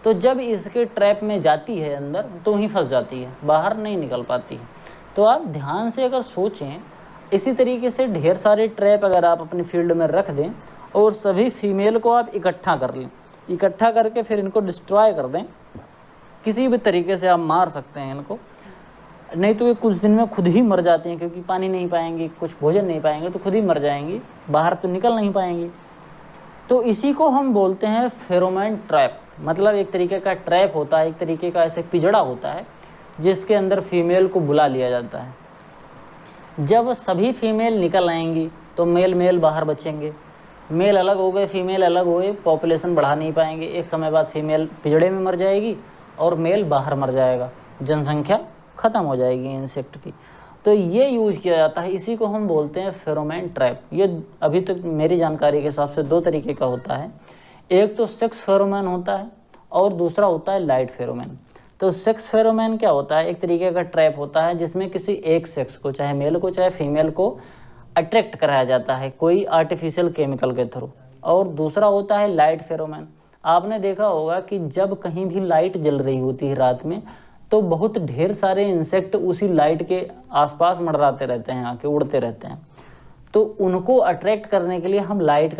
तो जब इसके ट्रैप में जाती है अंदर तो वहीं फंस जाती है, बाहर नहीं निकल पाती है। तो आप ध्यान से अगर सोचें, इसी तरीके से ढेर सारे ट्रैप अगर आप अपनी फील्ड में रख दें और सभी फीमेल को आप इकट्ठा कर लें, इकट्ठा करके फिर इनको डिस्ट्रॉय कर दें, किसी भी तरीके से आप मार सकते हैं इनको, नहीं तो ये कुछ दिन में खुद ही मर जाती हैं, क्योंकि पानी नहीं पाएंगी, कुछ भोजन नहीं पाएंगे तो खुद ही मर जाएंगी, बाहर तो निकल नहीं पाएंगी। तो इसी को हम बोलते हैं फेरोमोन ट्रैप। मतलब एक तरीके का ट्रैप होता है, एक तरीके का ऐसे पिंजड़ा होता है जिसके अंदर फीमेल को बुला लिया जाता है। जब सभी फीमेल निकल आएंगी तो मेल बाहर बचेंगे, मेल अलग हो गए, फीमेल अलग हो गए, पॉपुलेशन बढ़ा नहीं पाएंगे। एक समय बाद फीमेल पिंजड़े में मर जाएगी और मेल बाहर मर जाएगा, जनसंख्या ख़त्म हो जाएगी इंसेक्ट की। तो ये यूज़ किया जाता है, इसी को हम बोलते हैं फेरोमोन ट्रैप। ये अभी तक मेरी जानकारी के हिसाब से 2 तरीके का होता है, एक तो सेक्स फेरोमोन होता है और दूसरा होता है लाइट फेरोमोन। तो सेक्स फेरोमोन क्या होता है, एक तरीके का ट्रैप होता है जिसमें किसी एक सेक्स को, चाहे मेल को चाहे फीमेल को, अट्रैक्ट कराया जाता है कोई आर्टिफिशियल केमिकल के थ्रू। और दूसरा होता है लाइट फेरोमोन। आपने देखा होगा कि जब कहीं भी लाइट जल रही होती है रात में तो बहुत ढेर सारे इंसेक्ट उसी लाइट के आसपास मंडराते रहते हैं, आके उड़ते रहते हैं। तो उनको अट्रैक्ट करने के लिए हम लाइट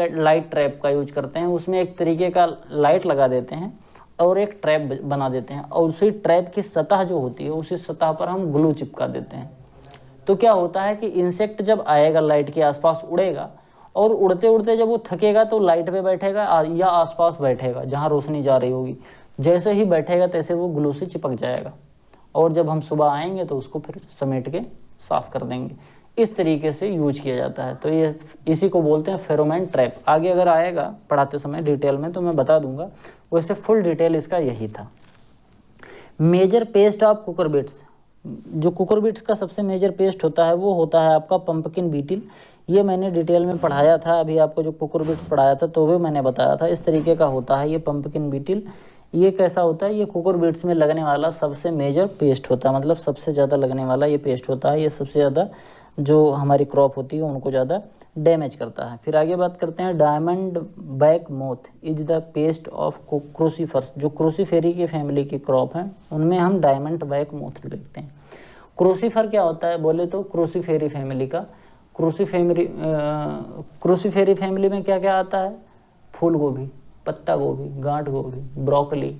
ट्रैप का यूज करते हैं। उसमें एक तरीके का लाइट लगा देते हैं और एक ट्रैप बना देते हैं, और उसी ट्रैप की सतह जो होती है उसी सतह पर हम ग्लू चिपका देते हैं। तो क्या होता है कि इंसेक्ट जब आएगा लाइट के आसपास उड़ेगा, और उड़ते उड़ते जब वो थकेगा तो लाइट पे बैठेगा या आसपास बैठेगा जहाँ रोशनी जा रही होगी। जैसे ही बैठेगा तैसे वो ग्लू से चिपक जाएगा, और जब हम सुबह आएंगे तो उसको फिर समेट के साफ कर देंगे। इस तरीके से यूज किया जाता है। तो ये इसी को बोलते हैं फेरोमोन ट्रैप। आगे अगर आएगा पढ़ाते समय डिटेल में तो मैं बता दूंगा, वैसे फुल डिटेल इसका यही था। मेजर पेस्ट ऑफ कुकुरबिट्स, जो कुकुरबिट्स का सबसे मेजर पेस्ट होता है वो होता है आपका पंपकिन बीटिल। ये मैंने डिटेल में पढ़ाया था, अभी आपको जो कुकुरबिट्स पढ़ाया था तो भी मैंने बताया था, इस तरीके का होता है ये पंपकिन बीटिल। ये कैसा होता है, ये कुकुरबिट्स में लगने वाला सबसे मेजर पेस्ट होता है, मतलब सबसे ज़्यादा लगने वाला ये पेस्ट होता है। ये सबसे ज़्यादा जो हमारी क्रॉप होती है उनको ज़्यादा डैमेज करता है। फिर आगे बात करते हैं, diamond back moth is the paste of crucifers. जो क्रूसीफेरी की फैमिली की क्रॉप है उनमें हम डायमंड बैक मोथ लिखते हैं। क्रूसीफर क्या होता है बोले तो क्रूसीफेरी फैमिली का, क्रूसीफेरी फैमिली में क्या क्या आता है, फूल गोभी, पत्ता गोभी, गांठ गोभी, ब्रोकली,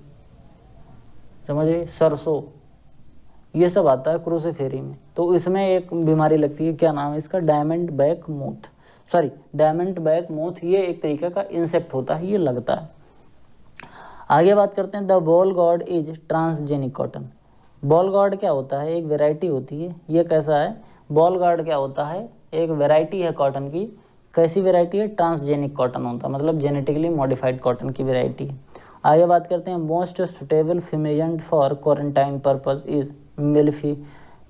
समझिए, सरसों, ये सब आता है क्रूसीफेरी में। तो इसमें एक बीमारी लगती है, क्या नाम है इसका, diamond back moth, sorry diamond back moth. ये एक तरीके का इंसेक्ट होता है, ये लगता है। आगे बात करते हैं, the ball God is transgenic cotton. Ball God क्या होता है, एक वैरायटी होती है। ये कैसा है, बॉल गॉड क्या होता है, एक वैरायटी है कॉटन की। कैसी वैरायटी है, ट्रांसजेनिक कॉटन होता है, मतलब जेनेटिकली मॉडिफाइड कॉटन की वैरायटी है। आगे बात करते हैं, most suitable fumigant for quarantine purpose is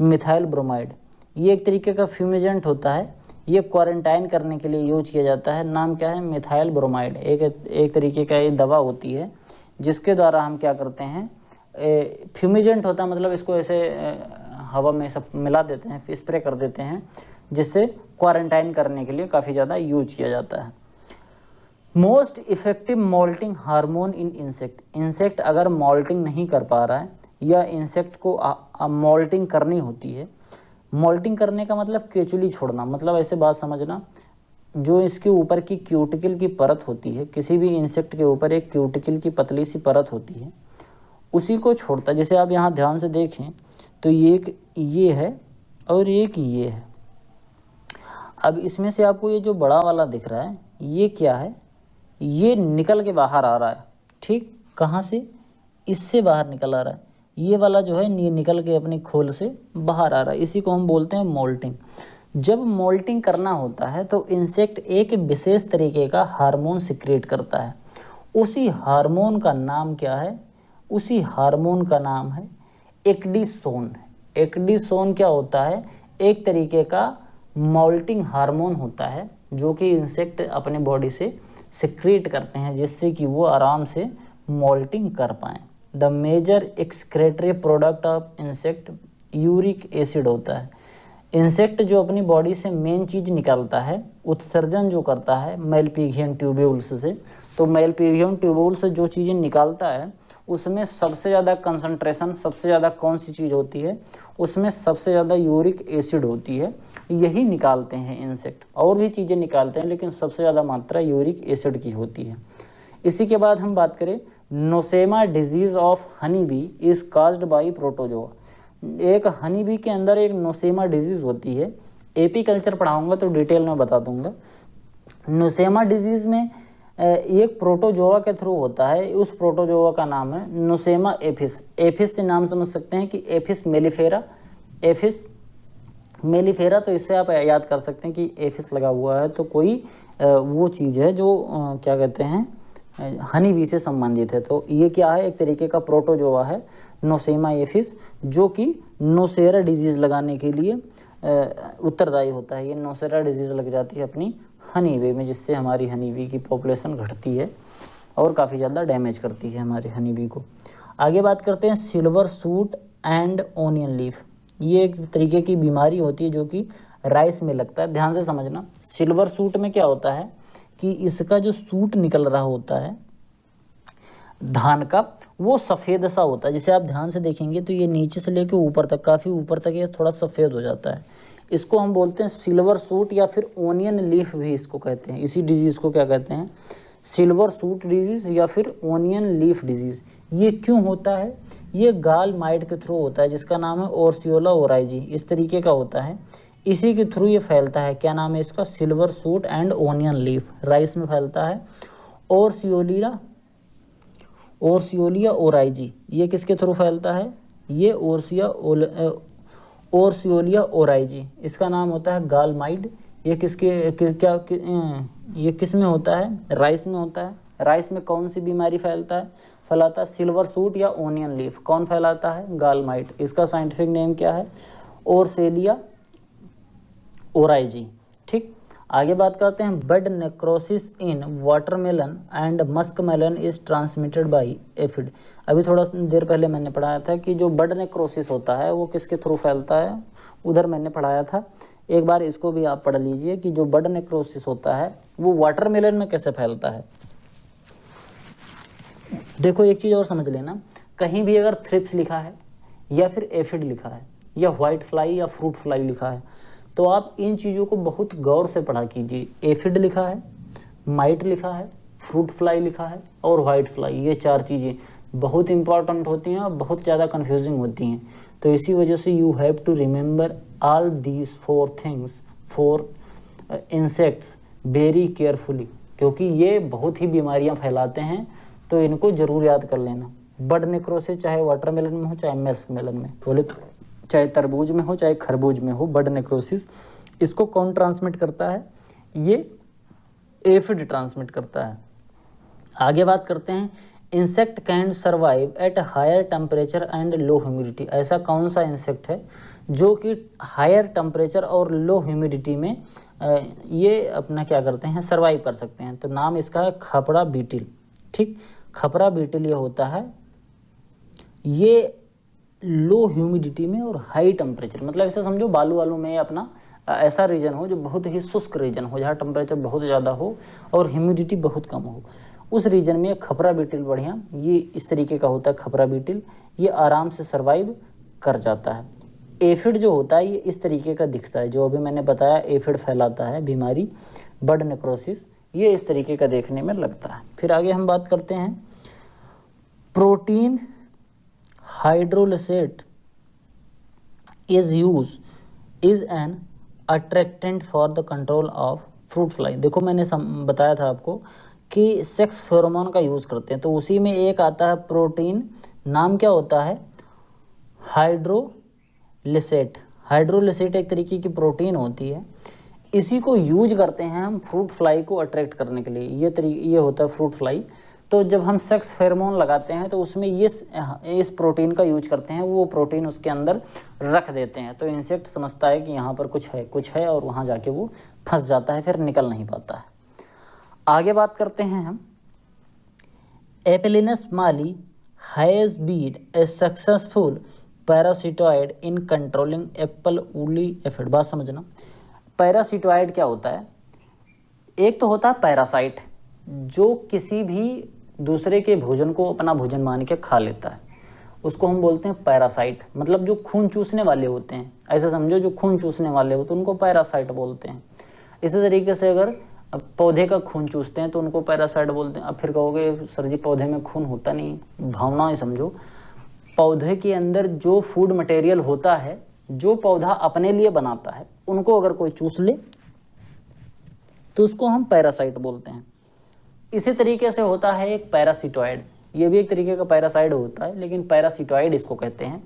methyl bromide. ये एक तरीके का फ्यूमिजेंट होता है, ये क्वारंटाइन करने के लिए यूज किया जाता है। नाम क्या है, मिथाइल ब्रोमाइड। एक तरीके का ये दवा होती है जिसके द्वारा हम क्या करते हैं, फ्यूमिजेंट होता है, मतलब इसको ऐसे हवा में सब मिला देते हैं, स्प्रे कर देते हैं, जिससे क्वारंटाइन करने के लिए काफ़ी ज़्यादा यूज किया जाता है। Most effective moulting hormone in insect. Insect अगर मोल्टिंग नहीं कर पा रहा है या इंसेक्ट को मोल्टिंग करनी होती है, मोल्टिंग करने का मतलब केचुली छोड़ना, मतलब ऐसे बात समझना, जो इसके ऊपर की क्यूटिकल की परत होती है, किसी भी इंसेक्ट के ऊपर एक क्यूटिकल की पतली सी परत होती है, उसी को छोड़ता है। जैसे आप यहाँ ध्यान से देखें तो ये है और एक ये है। अब इसमें से आपको ये जो बड़ा वाला दिख रहा है ये क्या है, ये निकल के बाहर आ रहा है, ठीक, कहाँ से, इससे बाहर निकल आ रहा है। ये वाला जो है ये निकल के अपनी खोल से बाहर आ रहा है, इसी को हम बोलते हैं मोल्टिंग। जब मोल्टिंग करना होता है तो इंसेक्ट एक विशेष तरीके का हार्मोन सिक्रेट करता है। उसी हार्मोन का नाम क्या है, उसी हार्मोन का नाम है एक्डिसोन। एक्डिसोन क्या होता है, एक तरीके का मोल्टिंग हार्मोन होता है जो कि इंसेक्ट अपने बॉडी से सिक्रेट करते हैं, जिससे कि वो आराम से मोल्टिंग कर पाएँ। The major excretory product of insect uric acid होता है। इंसेक्ट जो अपनी बॉडी से मेन चीज़ निकालता है, उत्सर्जन जो करता है मेलपिगियन ट्यूब्यूल्स से, तो मेलपिगियन ट्यूब्यूल से जो चीज़ें निकालता है उसमें सबसे ज़्यादा कंसंट्रेशन, सबसे ज़्यादा कौन सी चीज़ होती है, उसमें सबसे ज़्यादा यूरिक एसिड होती है। यही निकालते हैं इंसेक्ट, और भी चीज़ें निकालते हैं लेकिन सबसे ज़्यादा मात्रा यूरिक एसिड की होती है। इसी के बाद हम बात करें, Nosema disease of honey B is caused by protozoa. एक हनी बी के अंदर एक नोसेमा डिजीज़ होती है, एपी कल्चर पढ़ाऊँगा तो डिटेल में बता दूँगा। नोसेमा डिजीज़ में एक प्रोटोजोआ के थ्रू होता है, उस प्रोटोजोआ का नाम है नोसेमा एफिस। एफिस से नाम समझ सकते हैं कि एफिस मेलिफेरा, एफिस मेलिफेरा, तो इससे आप याद कर सकते हैं कि एफिस लगा हुआ है तो कोई वो चीज़ है जो क्या कहते हैं हनी बी से संबंधित है। तो ये क्या है, एक तरीके का प्रोटोजोआ है नोसेमा एफिस, जो कि नोसेरा डिजीज़ लगाने के लिए उत्तरदायी होता है। ये नोसेरा डिजीज़ लग जाती है अपनी हनी बी में, जिससे हमारी हनी बी की पॉपुलेशन घटती है और काफ़ी ज़्यादा डैमेज करती है हमारे हनी बी को। आगे बात करते हैं, silver suit and onion leaf. ये एक तरीके की बीमारी होती है जो कि राइस में लगता है। ध्यान से समझना, सिल्वर सूट में क्या होता है कि इसका जो सूट निकल रहा होता है धान का, वो सफ़ेद सा होता है। जैसे आप ध्यान से देखेंगे तो ये नीचे से लेकर ऊपर तक, काफ़ी ऊपर तक ये थोड़ा सफ़ेद हो जाता है। इसको हम बोलते हैं सिल्वर सूट या फिर ओनियन लीफ भी इसको कहते हैं। इसी डिजीज़ को क्या कहते हैं, सिल्वर सूट डिजीज़ या फिर ओनियन लीफ डिजीज़। ये क्यों होता है, ये गाल माइट के थ्रू होता है, जिसका नाम है ओर्सियोला ओराइजी, इस तरीके का होता है। इसी के थ्रू ये फैलता है। क्या नाम है इसका, silver suit and onion leaf, rice में फैलता है। ओर्सियोलिया ओराइजी, ये किसके थ्रू फैलता है, ये ओर्सियोलिया ओराइजी, इसका नाम होता है गाल माइट। ये ये किस में होता है, राइस में होता है। राइस में कौन सी बीमारी फैलता है, फैलाता है? सिल्वर सूट या ओनियन लीफ? कौन फैलाता है? गालमाइट। इसका साइंटिफिक नेम क्या है? Orseolia oryzae. ठीक, आगे बात करते हैं। Bud necrosis in watermelon and muskmelon is transmitted by aphid. अभी थोड़ा देर पहले मैंने पढ़ाया था कि जो बड नेक्रोसिस होता है वो किसके थ्रू फैलता है, उधर मैंने पढ़ाया था। एक बार इसको भी आप पढ़ लीजिए कि जो बड नेक्रोसिस होता है वो वाटरमेलन में कैसे फैलता है। देखो एक चीज़ और समझ लेना, कहीं भी अगर थ्रिप्स लिखा है या फिर एफिड लिखा है या व्हाइट फ्लाई या फ्रूट फ्लाई लिखा है तो आप इन चीज़ों को बहुत गौर से पढ़ा कीजिए। एफिड लिखा है, माइट लिखा है, फ्रूट फ्लाई लिखा है और व्हाइट फ्लाई, ये 4 चीज़ें बहुत इंपॉर्टेंट होती हैं और बहुत ज़्यादा कन्फ्यूजिंग होती हैं। तो इसी वजह से you have to remember all these 4 things for insects very carefully, क्योंकि ये बहुत ही बीमारियां फैलाते हैं, तो इनको जरूर याद कर लेना। बड नेक्रोसिस चाहे वाटरमेलन में हो चाहे मस्कमेलन में, बोले तो चाहे तरबूज में हो चाहे खरबूज में हो, बड नेक्रोसिस इसको कौन ट्रांसमिट करता है? ये एफिड ट्रांसमिट करता है। आगे बात करते हैं। Insect can survive at higher temperature and low humidity. ऐसा कौन सा इंसेक्ट है जो कि हायर टेम्परेचर और लो ह्यूमिडिटी में ये अपना क्या करते हैं, सर्वाइव कर सकते हैं? तो नाम इसका है खपड़ा बीटिल। ठीक, खपड़ा बीटिल ये होता है, ये लो ह्यूमिडिटी में और हाई टेम्परेचर, मतलब ऐसा समझो बालू वालू में अपना ऐसा रीजन हो जो बहुत ही शुष्क रीजन हो, जहाँ टेम्परेचर बहुत ज़्यादा हो और ह्यूमिडिटी बहुत कम हो, उस रीजन में खपरा बीटिल बढ़िया ये इस तरीके का होता है। खपरा बीटिल ये आराम से सर्वाइव कर जाता है। एफिड जो होता है ये इस तरीके का दिखता है, जो अभी मैंने बताया एफिड फैलाता है बीमारी बड नेक्रोसिस, ये इस तरीके का देखने में लगता है। फिर आगे हम बात करते हैं। Protein hydrolysate is an attractant for the control of fruit fly. देखो मैंने बताया था आपको कि सेक्स फेरोमोन का यूज़ करते हैं, तो उसी में एक आता है प्रोटीन, नाम क्या होता है? हाइड्रोलिसेट। हाइड्रोलिसेट एक तरीके की प्रोटीन होती है, इसी को यूज करते हैं हम फ्रूट फ्लाई को अट्रैक्ट करने के लिए। ये होता है फ्रूट फ्लाई। तो जब हम सेक्स फेरोमोन लगाते हैं तो उसमें इस प्रोटीन का यूज करते हैं, वो प्रोटीन उसके अंदर रख देते हैं, तो इंसेक्ट समझता है कि यहाँ पर कुछ है और वहाँ जाके वो फंस जाता है, फिर निकल नहीं पाता है। आगे बात करते हैं हम। Aphelinus mali has been a successful parasitoid in controlling apple woolly aphid. बात समझना, पैरासिटोइड क्या होता है? एक तो होता है पैरासाइट, जो किसी भी दूसरे के भोजन को अपना भोजन मान के खा लेता है, उसको हम बोलते हैं पैरासाइट। मतलब जो खून चूसने वाले होते हैं, ऐसे समझो जो खून चूसने वाले होते हैं उनको पैरासाइट बोलते हैं। इसी तरीके से अगर पौधे का खून चूसते हैं तो उनको पैरासाइट बोलते हैं। अब फिर कहोगे सर जी पौधे में खून होता नहीं, भावना ही समझो। पौधे के अंदर जो फूड मटेरियल होता है, जो पौधा अपने लिए बनाता है, उनको अगर कोई चूस ले तो उसको हम पैरासाइट बोलते हैं। इसी तरीके से होता है एक पैरासिटोइड, ये भी एक तरीके का पैरासाइट होता है, लेकिन पैरासिटोइड इसको कहते हैं।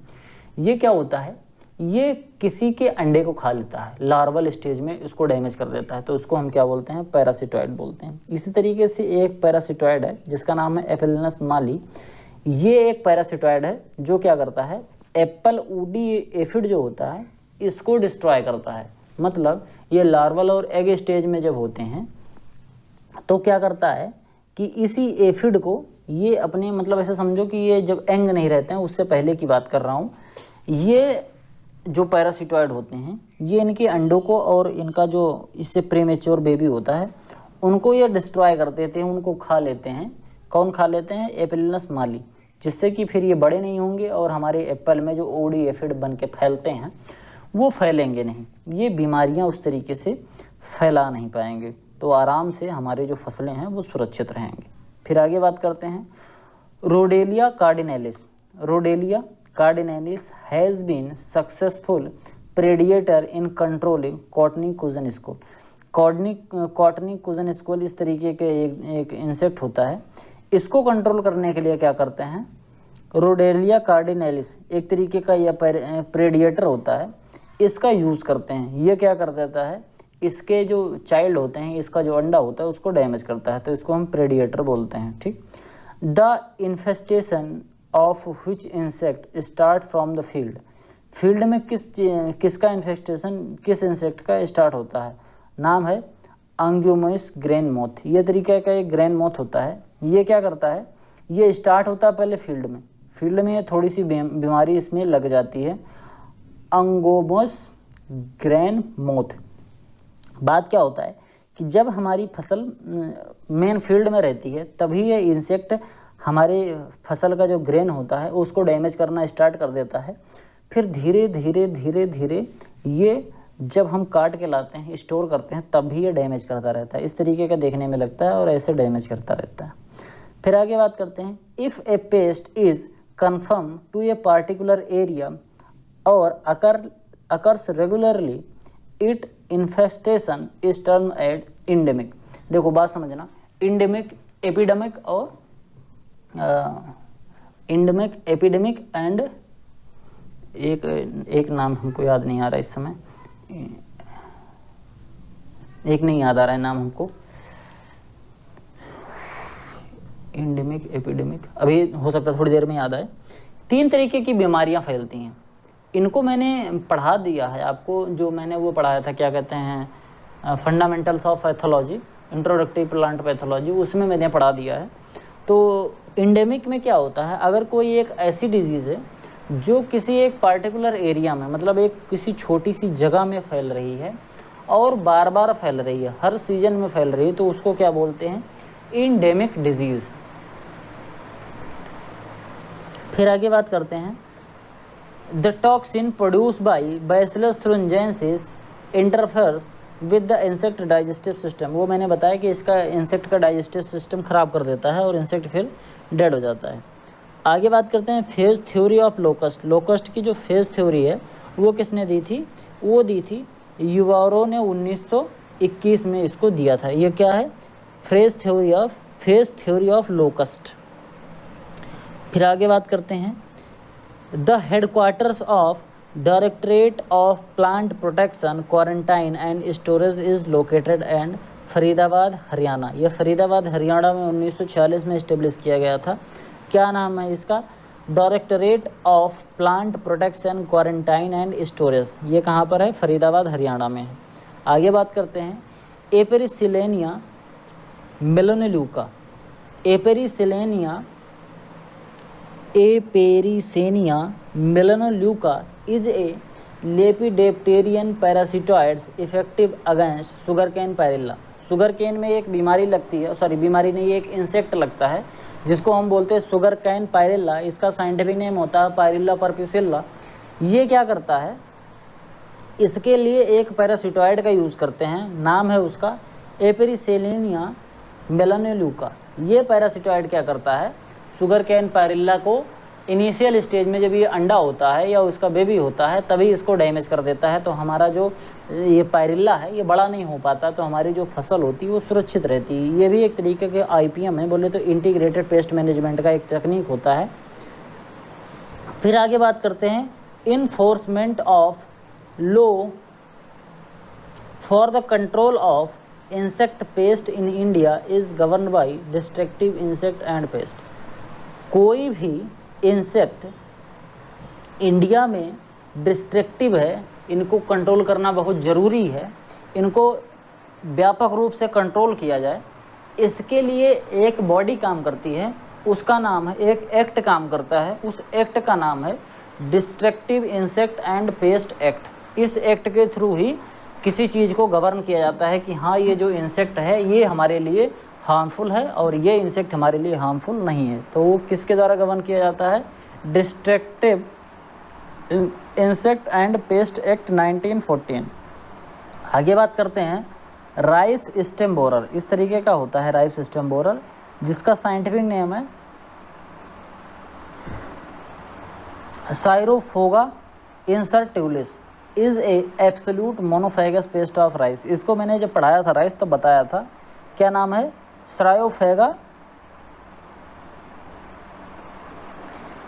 ये क्या होता है? ये किसी के अंडे को खा लेता है, लार्वल स्टेज में इसको डैमेज कर देता है, तो उसको हम क्या बोलते हैं? पैरासिटोइड बोलते हैं। इसी तरीके से एक पैरासिटोइड है जिसका नाम है एपिलिनस माली। ये एक पैरासिटोइड है जो क्या करता है? एप्पल वुडी एफिड जो होता है इसको डिस्ट्रॉय करता है। मतलब ये लार्वल और एग स्टेज में जब होते हैं तो क्या करता है कि इसी एफिड को ये अपने, मतलब ऐसे समझो कि ये जब एंग नहीं रहते हैं, उससे पहले की बात कर रहा हूँ, ये जो पैरासिटोइड होते हैं ये इनके अंडों को और इनका जो इससे प्रीमेच्योर बेबी होता है उनको ये डिस्ट्रॉय कर देते हैं, उनको खा लेते हैं। कौन खा लेते हैं? एपिलिनस माली, जिससे कि फिर ये बड़े नहीं होंगे और हमारे एप्पल में जो ओडी एफिड बन के फैलते हैं वो फैलेंगे नहीं, ये बीमारियां उस तरीके से फैला नहीं पाएंगे, तो आराम से हमारे जो फसलें हैं वो सुरक्षित रहेंगे। फिर आगे बात करते हैं। Rodolia cardinalis. Rodolia cardinalis has been successful predator in controlling cottony cushion scale. Cottony cushion scale इस तरीके के एक इंसेक्ट होता है, इसको कंट्रोल करने के लिए क्या करते हैं? रोडेलिया कार्डिनेलिस एक तरीके का यह प्रेडिएटर होता है, इसका यूज़ करते हैं। ये क्या कर देता है? इसके जो चाइल्ड होते हैं, इसका जो अंडा होता है उसको डैमेज करता है, तो इसको हम प्रेडिएटर बोलते हैं। ठीक, the infestation of which insect start from the field. Field में किसका इन्फेस्टेशन किस इंसेक्ट का स्टार्ट होता है? नाम है अंग्योमोइस ग्रेन मोथ। ये तरीके का एक ग्रेन मोथ होता है। ये क्या करता है, ये स्टार्ट होता है पहले फील्ड में ये थोड़ी सी बीमारी इसमें लग जाती है, अंगोमोस ग्रेन मोथ। बात क्या होता है कि जब हमारी फसल मेन फील्ड में रहती है तभी ये इंसेक्ट हमारे फसल का जो ग्रेन होता है उसको डैमेज करना स्टार्ट कर देता है। फिर धीरे धीरे ये जब हम काट के लाते हैं, स्टोर करते हैं, तब भी ये डैमेज करता रहता है। इस तरीके का देखने में लगता है और ऐसे डैमेज करता रहता है। फिर आगे बात करते हैं, if a pest is confirm to a particular area और occurs regularly, it infestation is term at endemic. देखो बात समझना, इंडेमिक, एपिडेमिक और इंडेमिक, एपिडेमिक एंड एक नाम हमको याद नहीं आ रहा इस समय, एक नहीं याद आ रहा है नाम हमको, इंडेमिक, एपिडेमिक, अभी हो सकता है थोड़ी देर में याद आए। 3 तरीके की बीमारियां फैलती हैं। इनको मैंने पढ़ा दिया है आपको, जो मैंने वो पढ़ाया था, क्या कहते हैं, fundamentals of pathology, introductive plant pathology, उसमें मैंने पढ़ा दिया है। तो इंडेमिक में क्या होता है, अगर कोई एक ऐसी डिजीज़ है जो किसी एक पार्टिकुलर एरिया में, मतलब एक किसी छोटी सी जगह में फैल रही है और बार बार फैल रही है, हर सीजन में फैल रही है, तो उसको क्या बोलते हैं, इंडेमिक डिजीज़। फिर आगे बात करते हैं, the toxin produce by Bacillus thuringiensis interferes with the insect digestive system. वो मैंने बताया कि इसका इंसेक्ट का डाइजेस्टिव सिस्टम ख़राब कर देता है और इंसेक्ट फिर डेड हो जाता है। आगे बात करते हैं phase theory of locust. Locust की जो फेज थ्योरी है वो किसने दी थी? वो दी थी युवारो ने 1921 में इसको दिया था। ये क्या है? Phase theory of locust. फिर आगे बात करते हैं, the headquarters of directorate of plant protection, quarantine and storage is located and Faridabad Haryana. ये फरीदाबाद हरियाणा में 1946 में इस्टेब्लिश किया गया था। क्या नाम है इसका? Directorate of plant protection, quarantine and storage. ये कहाँ पर है? फरीदाबाद हरियाणा में है। आगे बात करते हैं, Epiricania melanoleuca. Epiricania melanoleuca is a lepidopteran parasitoids effective against sugarcane Pyrilla. Sugarcane में एक बीमारी लगती है, सॉरी बीमारी नहीं, एक इंसेक्ट लगता है जिसको हम बोलते हैं शुगर कैन पायरिल्ला। इसका साइंटिफिक नेम होता है पायरिल्ला परप्यूसिल्ला। ये क्या करता है, इसके लिए एक पैरासिटॉइड का यूज़ करते हैं, नाम है उसका एपेरिसेनिया मेलोनेल्यूका। ये पैरासिटॉइड क्या करता है, शुगर कैन पायरिल्ला को इनिशियल स्टेज में जब ये अंडा होता है या उसका बेबी होता है तभी इसको डैमेज कर देता है। तो हमारा जो ये पायरिल्ला है ये बड़ा नहीं हो पाता, तो हमारी जो फसल होती है वो सुरक्षित रहती है। ये भी एक तरीके के IPM है, बोले तो इंटीग्रेटेड पेस्ट मैनेजमेंट का एक तकनीक होता है। फिर आगे बात करते हैं, enforcement of law for the control of insect paste in India is govern by destructive insect and paste. कोई भी इंसेक्ट इंडिया में डिस्ट्रक्टिव है, इनको कंट्रोल करना बहुत ज़रूरी है, इनको व्यापक रूप से कंट्रोल किया जाए, इसके लिए एक बॉडी काम करती है, उसका नाम है, एक एक्ट काम करता है, उस एक्ट का नाम है destructive insect and paste act. इस एक्ट के थ्रू ही किसी चीज़ को गवर्न किया जाता है कि हाँ ये जो इंसेक्ट है ये हमारे लिए हार्मफुल है और ये इंसेक्ट हमारे लिए हार्मफुल नहीं है। तो वो किसके द्वारा गवर्न किया जाता है? Destructive insect and paste act 1914। आगे बात करते हैं, राइस स्टेम बोरर। इस तरीके का होता है राइस स्टेम बोरर, जिसका साइंटिफिक नेम है Scirpophaga incertulas, is a absolute monophagous pest of rice. इसको मैंने जब पढ़ाया था राइस तो बताया था, क्या नाम है? साइरोफोगा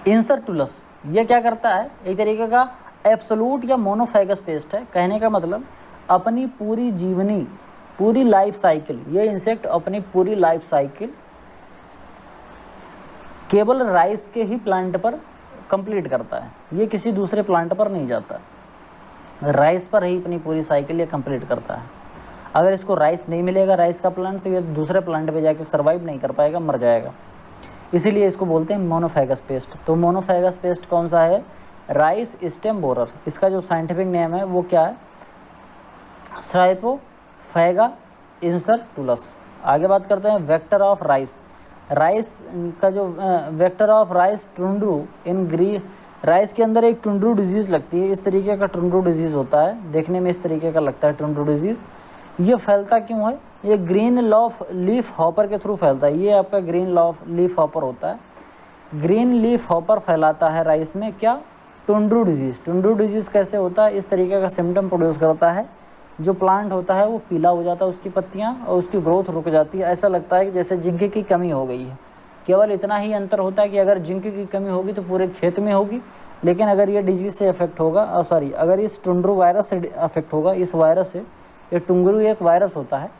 इंसर्टुलस। ये क्या करता है? एक तरीके का एब्सोल्यूट या मोनोफेगस पेस्ट है। कहने का मतलब अपनी पूरी जीवनी, पूरी लाइफ साइकिल, ये इंसेक्ट अपनी पूरी लाइफ साइकिल केवल राइस के ही प्लांट पर कंप्लीट करता है, ये किसी दूसरे प्लांट पर नहीं जाता, राइस पर ही अपनी पूरी साइकिल ये कंप्लीट करता है। अगर इसको राइस नहीं मिलेगा, राइस का प्लांट, तो ये दूसरे प्लांट पे जाके सर्वाइव नहीं कर पाएगा, मर जाएगा। इसीलिए इसको बोलते हैं मोनोफैगस पेस्ट। तो मोनोफैगस पेस्ट कौन सा है? Rice stem borer. इसका जो साइंटिफिक नेम है वो क्या है? स्ट्राइपोफैगा इंसर्टुलस। आगे बात करते हैं वेक्टर ऑफ राइस। राइस का जो vector of rice tungro in green, rice के अंदर एक टुंड्रू डिजीज़ लगती है, इस तरीके का टुंड्रू डिजीज़ होता है, देखने में इस तरीके का लगता है टुंड्रू डिजीज़। ये फैलता क्यों है? ये ग्रीन लीफ हॉपर के थ्रू फैलता है। ये आपका ग्रीन लीफ हॉपर होता है। ग्रीन लीफ हॉपर फैलाता है राइस में क्या? टुंड्रू डिजीज़। टुंड्रू डिजीज़ कैसे होता है? इस तरीके का सिम्टम प्रोड्यूस करता है, जो प्लांट होता है वो पीला हो जाता है, उसकी पत्तियाँ, और उसकी ग्रोथ रुक जाती है। ऐसा लगता है कि जैसे जिंक की कमी हो गई है। केवल इतना ही अंतर होता है कि अगर जिंक की कमी होगी तो पूरे खेत में होगी, लेकिन अगर ये डिजीज़ से अफेक्ट होगा, अगर इस टुंड्रू वायरस से अफेक्ट होगा, इस वायरस से, ये टुंड्रू एक वायरस होता है,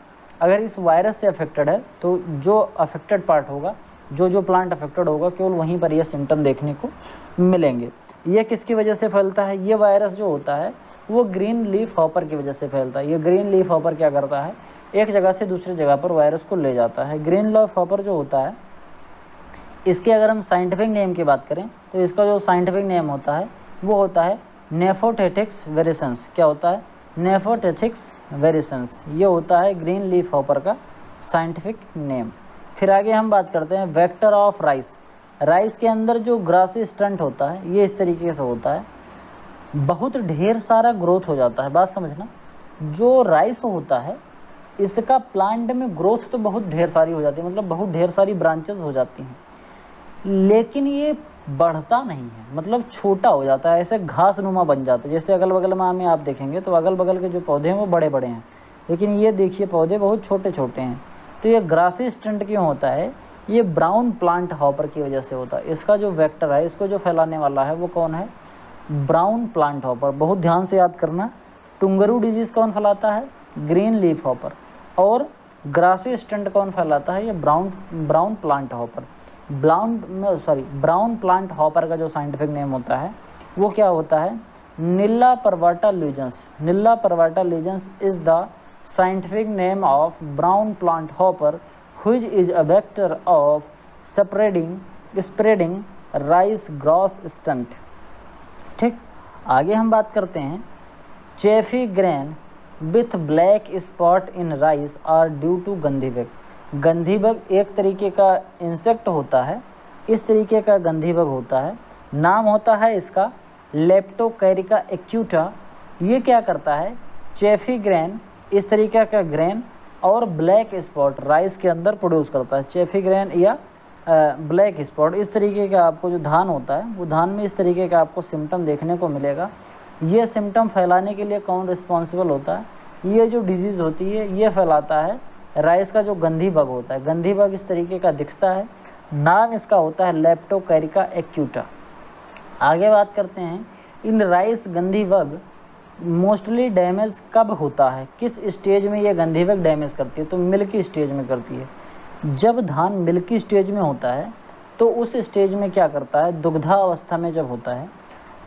अगर इस वायरस से अफेक्टेड है तो जो अफेक्टेड पार्ट होगा, जो प्लांट अफेक्टेड होगा, केवल वहीं पर ये सिम्टम देखने को मिलेंगे। ये किसकी वजह से फैलता है? ये वायरस जो होता है वो ग्रीन लीफ हॉपर की वजह से फैलता है। ये ग्रीन लीफ हॉपर क्या करता है? एक जगह से दूसरी जगह पर वायरस को ले जाता है। ग्रीन लीफ हॉपर जो होता है, इसके अगर हम साइंटिफिक नेम की बात करें तो इसका जो साइंटिफिक नेम होता है वो होता है नेफोटेथिक्स वेरिसेंस। क्या होता है? नेफोटेथिक्स वेरिसेंस। ये होता है ग्रीन लीफ हॉपर का साइंटिफिक नेम। फिर आगे हम बात करते हैं वेक्टर ऑफ राइस। राइस के अंदर जो ग्रासी स्टंट होता है ये इस तरीके से होता है, बहुत ढेर सारा ग्रोथ हो जाता है। बात समझना, जो राइस होता है इसका प्लांट में ग्रोथ तो बहुत ढेर सारी हो जाती है, मतलब बहुत ढेर सारी ब्रांचेस हो जाती हैं, लेकिन ये बढ़ता नहीं है, मतलब छोटा हो जाता है, ऐसे घास नुमा बन जाता है। जैसे अगल बगल में आप देखेंगे तो अगल बगल के जो पौधे हैं वो बड़े बड़े हैं, लेकिन ये देखिए पौधे बहुत छोटे छोटे हैं। तो ये ग्रासी स्टंट क्यों होता है? ये ब्राउन प्लांट हॉपर की वजह से होता है। इसका जो वेक्टर है, इसको जो फैलाने वाला है वो कौन है? Brown plant hopper. बहुत ध्यान से याद करना, टुंगरू डिजीज़ कौन फैलाता है? Green leaf hopper. और ग्रासी स्टंट कौन फैलाता है? ये brown plant hopper. Brown plant hopper का जो साइंटिफिक नेम होता है वो क्या होता है? Nilaparvata lugens. Nilaparvata lugens is the scientific name of brown plant hopper which is a vector of spreading rice grass stunt. ठीक, आगे हम बात करते हैं chaffy grain with black spot in rice are due to gundhi bug. Gundhi bug एक तरीके का इंसेक्ट होता है, इस तरीके का गंधी बग होता है, नाम होता है इसका लेप्टोकैरिका एक्यूटा। ये क्या करता है? चेफी ग्रेन, इस तरीके का ग्रेन और ब्लैक स्पॉट राइस के अंदर प्रोड्यूस करता है। चेफी ग्रेन या ब्लैक स्पॉट, इस तरीके का आपको जो धान होता है वो धान में इस तरीके का आपको सिम्टम देखने को मिलेगा। ये सिम्टम फैलाने के लिए कौन रिस्पॉन्सिबल होता है? ये जो डिजीज़ होती है ये फैलाता है राइस का जो गंधी बग होता है। गंधी बग इस तरीके का दिखता है, नाम इसका होता है लेप्टोकैरिका एक्यूटा। आगे बात करते हैं इन राइस गंधी बग मोस्टली डैमेज कब होता है? किस स्टेज में ये गंधी बग डैमेज करती है? तो मिल्की स्टेज में करती है। जब धान मिल्की स्टेज में होता है तो उस स्टेज में क्या करता है? दुग्धा अवस्था में जब होता है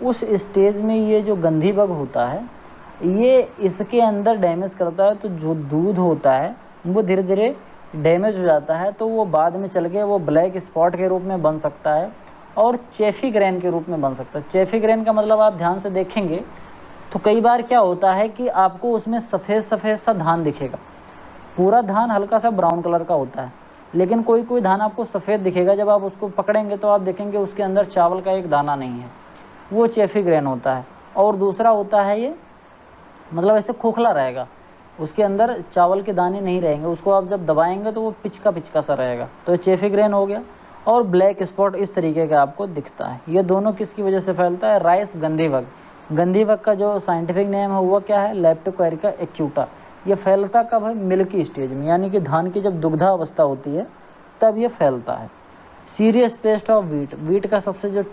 उस स्टेज में ये जो गंधी बग होता है ये इसके अंदर डैमेज करता है, तो जो दूध होता है वो धीरे धीरे डैमेज हो जाता है, तो वो बाद में चल के वो ब्लैक स्पॉट के रूप में बन सकता है और चेफी ग्रेन के रूप में बन सकता है। चेफी ग्रेन का मतलब आप ध्यान से देखेंगे तो कई बार क्या होता है कि आपको उसमें सफ़ेद सफ़ेद सा धान दिखेगा, पूरा धान हल्का सा ब्राउन कलर का होता है, लेकिन कोई कोई धान आपको सफ़ेद दिखेगा। जब आप उसको पकड़ेंगे तो आप देखेंगे उसके अंदर चावल का एक दाना नहीं है, वो चेफी ग्रेन होता है। और दूसरा होता है ये मतलब ऐसे खोखला रहेगा, उसके अंदर चावल के दाने नहीं रहेंगे, उसको आप जब दबाएंगे तो वो पिचका सा रहेगा, तो चेफी ग्रेन हो गया। और ब्लैक स्पॉट इस तरीके का आपको दिखता है। ये दोनों किसकी वजह से फैलता है? राइस गंधी बग। गंधी बग का जो साइंटिफिक नेम है वो क्या है? लेप्टोकैरिका एक्यूटा। ये फैलता कब है? मिल्की स्टेज में, यानी कि धान की जब दुग्धा अवस्था होती है तब ये फैलता है। Serious paste of wheat. Wheat का सबसे जो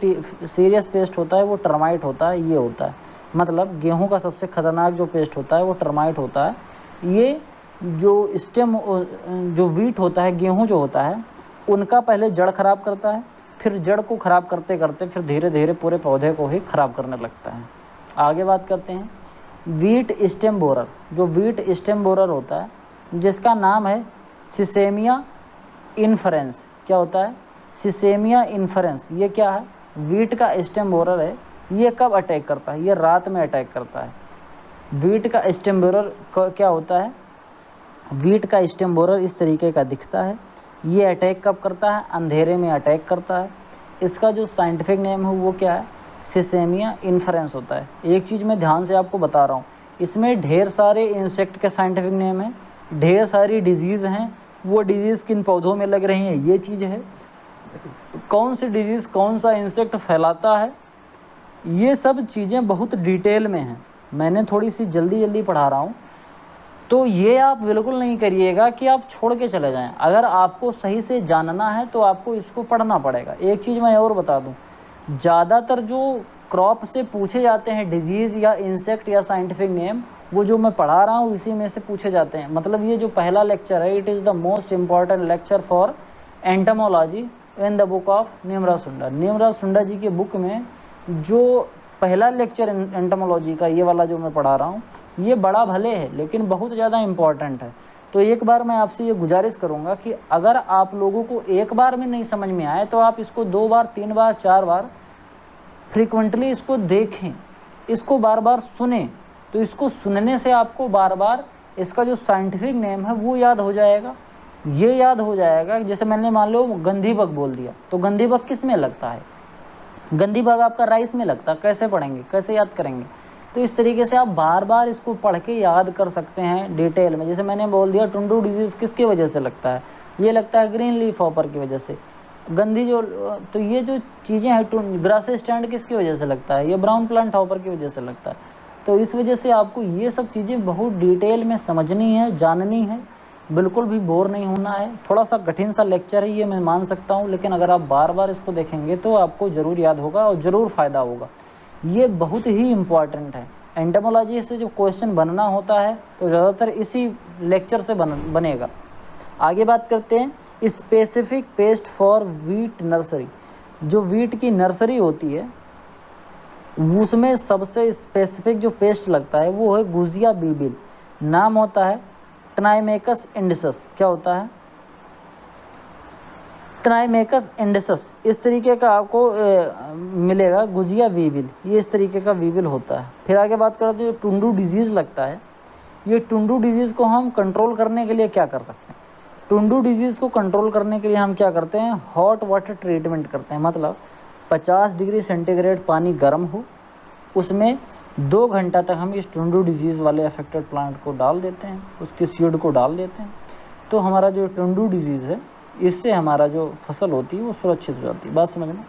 सीरियस पेस्ट होता है वो टर्माइट होता है। ये होता है मतलब गेहूं का सबसे खतरनाक जो पेस्ट होता है वो टर्माइट होता है। ये जो स्टेम जो वीट होता है, गेहूं जो होता है, उनका पहले जड़ खराब करता है, फिर जड़ को ख़राब करते करते फिर धीरे धीरे पूरे पौधे को ही ख़राब करने लगता है। आगे बात करते हैं वीट स्टेम बोरर। जो वीट स्टेम बोरर होता है जिसका नाम है सिसेमिया इन्फरेंस। क्या होता है? सिसेमिया इन्फरेंस। ये क्या है? वीट का स्टेम बोरर है। ये कब अटैक करता है? ये रात में अटैक करता है। वीट का स्टेम बोरर क्या होता है? वीट का स्टेम बोरर इस तरीके का दिखता है। ये अटैक कब करता है? अंधेरे में अटैक करता है। इसका जो साइंटिफिक नेम है वो क्या है? सिसेमिया इन्फरेंस होता है। एक चीज़ मैं ध्यान से आपको बता रहा हूँ, इसमें ढेर सारे इंसेक्ट के साइंटिफिक नेम है, ढेर सारी डिजीज़ हैं, वो डिजीज़ किन पौधों में लग रही हैं ये चीज़ है, कौन सी डिजीज़ कौन सा इंसेक्ट फैलाता है, ये सब चीज़ें बहुत डिटेल में हैं। मैंने थोड़ी सी जल्दी पढ़ा रहा हूँ, तो ये आप बिल्कुल नहीं करिएगा कि आप छोड़ के चले जाएं। अगर आपको सही से जानना है तो आपको इसको पढ़ना पड़ेगा। एक चीज़ मैं और बता दूं, ज़्यादातर जो क्रॉप से पूछे जाते हैं डिजीज़ या इंसेक्ट या साइंटिफिक नेम, वो जो मैं पढ़ा रहा हूँ इसी में से पूछे जाते हैं। मतलब ये जो पहला लेक्चर है, it is the most important lecture for entomology in the book of Nemraj Sunda. Nemraj सुंडा जी के बुक में जो पहला लेक्चर एंटमोलॉजी का, ये वाला जो मैं पढ़ा रहा हूँ, ये बड़ा भले है लेकिन बहुत ज़्यादा इम्पॉर्टेंट है। तो एक बार मैं आपसे ये गुजारिश करूँगा कि अगर आप लोगों को एक बार में नहीं समझ में आए तो आप इसको 2 बार 3 बार 4 बार फ्रीक्वेंटली इसको देखें, इसको बार बार सुने। तो इसको सुनने से आपको बार बार इसका जो साइंटिफिक नेम है वो याद हो जाएगा। ये याद हो जाएगा, जैसे मैंने मान लो गंधी बग बोल दिया, तो गंधी बग किस में लगता है? गंधी बग आपका राइस में लगता है। कैसे पढ़ेंगे, कैसे याद करेंगे? तो इस तरीके से आप बार बार इसको पढ़ के याद कर सकते हैं डिटेल में। जैसे मैंने बोल दिया टुंडू डिजीज़ किसकी वजह से लगता है? ये लगता है ग्रीन लीफ हॉपर की वजह से। गंधी जो, तो ये जो चीज़ें हैं, ग्रास स्टैंड किसकी वजह से लगता है? ये ब्राउन प्लांट हॉपर की वजह से लगता है। तो इस वजह से आपको ये सब चीज़ें बहुत डिटेल में समझनी है, जाननी है, बिल्कुल भी बोर नहीं होना है। थोड़ा सा कठिन सा लेक्चर है ये, मैं मान सकता हूँ, लेकिन अगर आप बार बार इसको देखेंगे तो आपको ज़रूर याद होगा और ज़रूर फ़ायदा होगा। ये बहुत ही इम्पॉर्टेंट है। एंटमोलॉजी से जो क्वेश्चन बनना होता है तो ज़्यादातर इसी लेक्चर से बनेगा। आगे बात करते हैं specific paste for wheat nursery. जो वीट की नर्सरी होती है उसमें सबसे स्पेसिफिक जो पेस्ट लगता है वो है गुजिया बीबिल। नाम होता है ट्नाइमेकस इंडिसस। क्या होता है? ट्नाइमेकस इंडिसस। इस तरीके का आपको मिलेगा गुजिया वीविल। ये इस तरीके का वीविल होता है। फिर आगे बात करते हैं जो टुंडू डिजीज़ लगता है, ये टुंडू डिजीज़ को हम कंट्रोल करने के लिए क्या कर सकते हैं? टुंडू डिजीज़ को कंट्रोल करने के लिए हम क्या करते हैं? हॉट वाटर ट्रीटमेंट करते हैं। मतलब 50 डिग्री सेंटीग्रेड पानी गर्म हो, उसमें 2 घंटा तक हम इस टुंडू डिजीज़ वाले अफेक्टेड प्लांट को डाल देते हैं, उसकी सीड को डाल देते हैं। तो हमारा जो टुंडू डिजीज़ है, इससे हमारा जो फसल होती है वो सुरक्षित हो जाती है। बात समझना।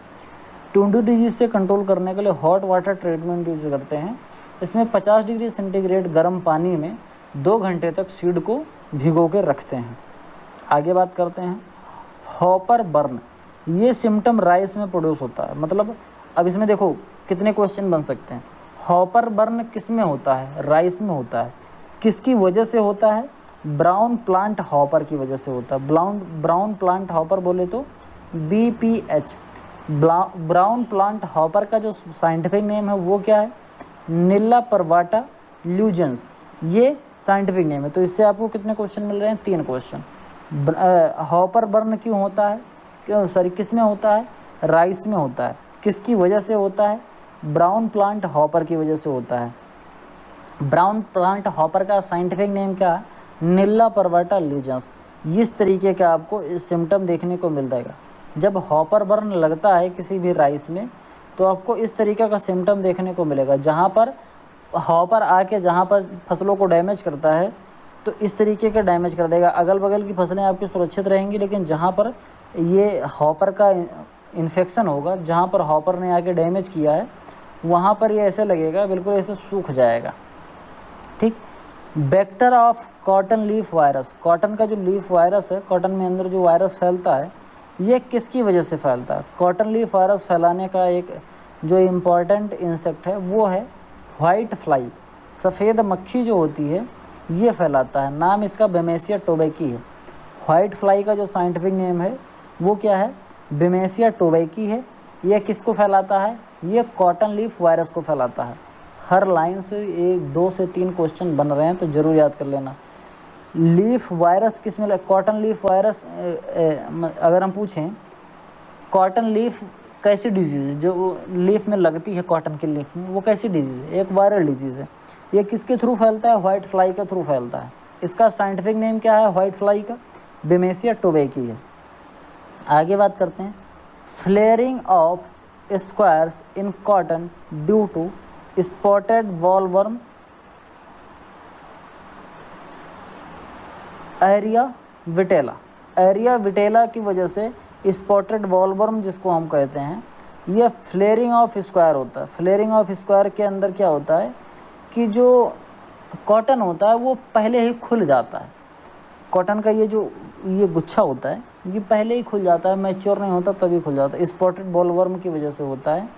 टुंडू डिजीज़ से कंट्रोल करने के लिए हॉट वाटर ट्रीटमेंट यूज करते हैं। इसमें 50 डिग्री सेंटीग्रेड गर्म पानी में 2 घंटे तक सीड को भिगो के रखते हैं। आगे बात करते हैं हॉपर बर्न। ये सिम्टम राइस में प्रोड्यूस होता है। मतलब अब इसमें देखो कितने क्वेश्चन बन सकते हैं। हॉपर बर्न किस में होता है? राइस में होता है। किसकी वजह से होता है? ब्राउन प्लांट हॉपर की वजह से होता है। ब्राउन प्लांट हॉपर बोले तो BPH। ब्राउन प्लांट हॉपर का जो साइंटिफिक नेम है वो क्या है? नीला परवाटा ल्यूजेंस। ये साइंटिफिक नेम है। तो इससे आपको कितने क्वेश्चन मिल रहे हैं? 3 क्वेश्चन। हॉपर बर्न क्यों होता है? किस में होता है? राइस में होता है। किसकी वजह से होता है? ब्राउन प्लांट हॉपर की वजह से होता है। ब्राउन प्लांट हॉपर का साइंटिफिक नेम क्या है? नीला परवाटा ल्यूजेंस। इस तरीके का आपको सिम्टम देखने को मिल जाएगा। जब हॉपर बर्न लगता है किसी भी राइस में तो आपको इस तरीके का सिम्टम देखने को मिलेगा। जहाँ पर हॉपर आके जहाँ पर फसलों को डैमेज करता है तो इस तरीके का डैमेज कर देगा। अगल बगल की फसलें आपकी सुरक्षित रहेंगी, लेकिन जहाँ पर ये हॉपर का इन्फेक्शन होगा, जहाँ पर हॉपर ने आके डैमेज किया है, वहाँ पर ये ऐसे लगेगा, बिल्कुल ऐसे सूख जाएगा। ठीक। Vector of cotton leaf virus. Cotton का जो लीफ वायरस है, कॉटन में अंदर जो वायरस फैलता है, ये किसकी वजह से फैलता है? कॉटन लीफ वायरस फैलाने का एक जो इम्पॉर्टेंट इंसेक्ट है वो है वाइट फ्लाई। सफ़ेद मक्खी जो होती है ये फैलाता है। नाम इसका बेमेसिया टोबैकी है। वाइट फ्लाई का जो साइंटिफिक नेम है वो क्या है? बेमेसिया टोबैकी है। यह किसको फैलाता है? ये कॉटन लीफ वायरस को फैलाता है। हर लाइन से 1, 2 से 3 क्वेश्चन बन रहे हैं तो ज़रूर याद कर लेना। लीफ वायरस किस में कॉटन लीफ वायरस अगर हम पूछें कॉटन लीफ कैसी डिजीज़ है जो लीफ में लगती है, कॉटन की लीफ में, वो कैसी डिजीज़ है? एक वायरल डिजीज़ है। ये किसके थ्रू फैलता है? व्हाइट फ्लाई के थ्रू फैलता है। इसका साइंटिफिक नेम क्या है व्हाइट फ्लाई का? बेमेसिया टोबैकी है। आगे बात करते हैं। Flaring of squares in cotton due to spotted bollworm Earias vittella. Earias vittella की वजह से स्पॉटेड वॉलवर्म जिसको हम कहते हैं, यह फ्लेयरिंग ऑफ स्क्वायर होता है। फ्लेयरिंग ऑफ स्क्वायर के अंदर क्या होता है कि जो कॉटन होता है वो पहले ही खुल जाता है। कॉटन का ये गुच्छा होता है, ये पहले ही खुल जाता है, मैच्योर नहीं होता तभी खुल जाता है। स्पॉटेड बॉलवर्म की वजह से होता है।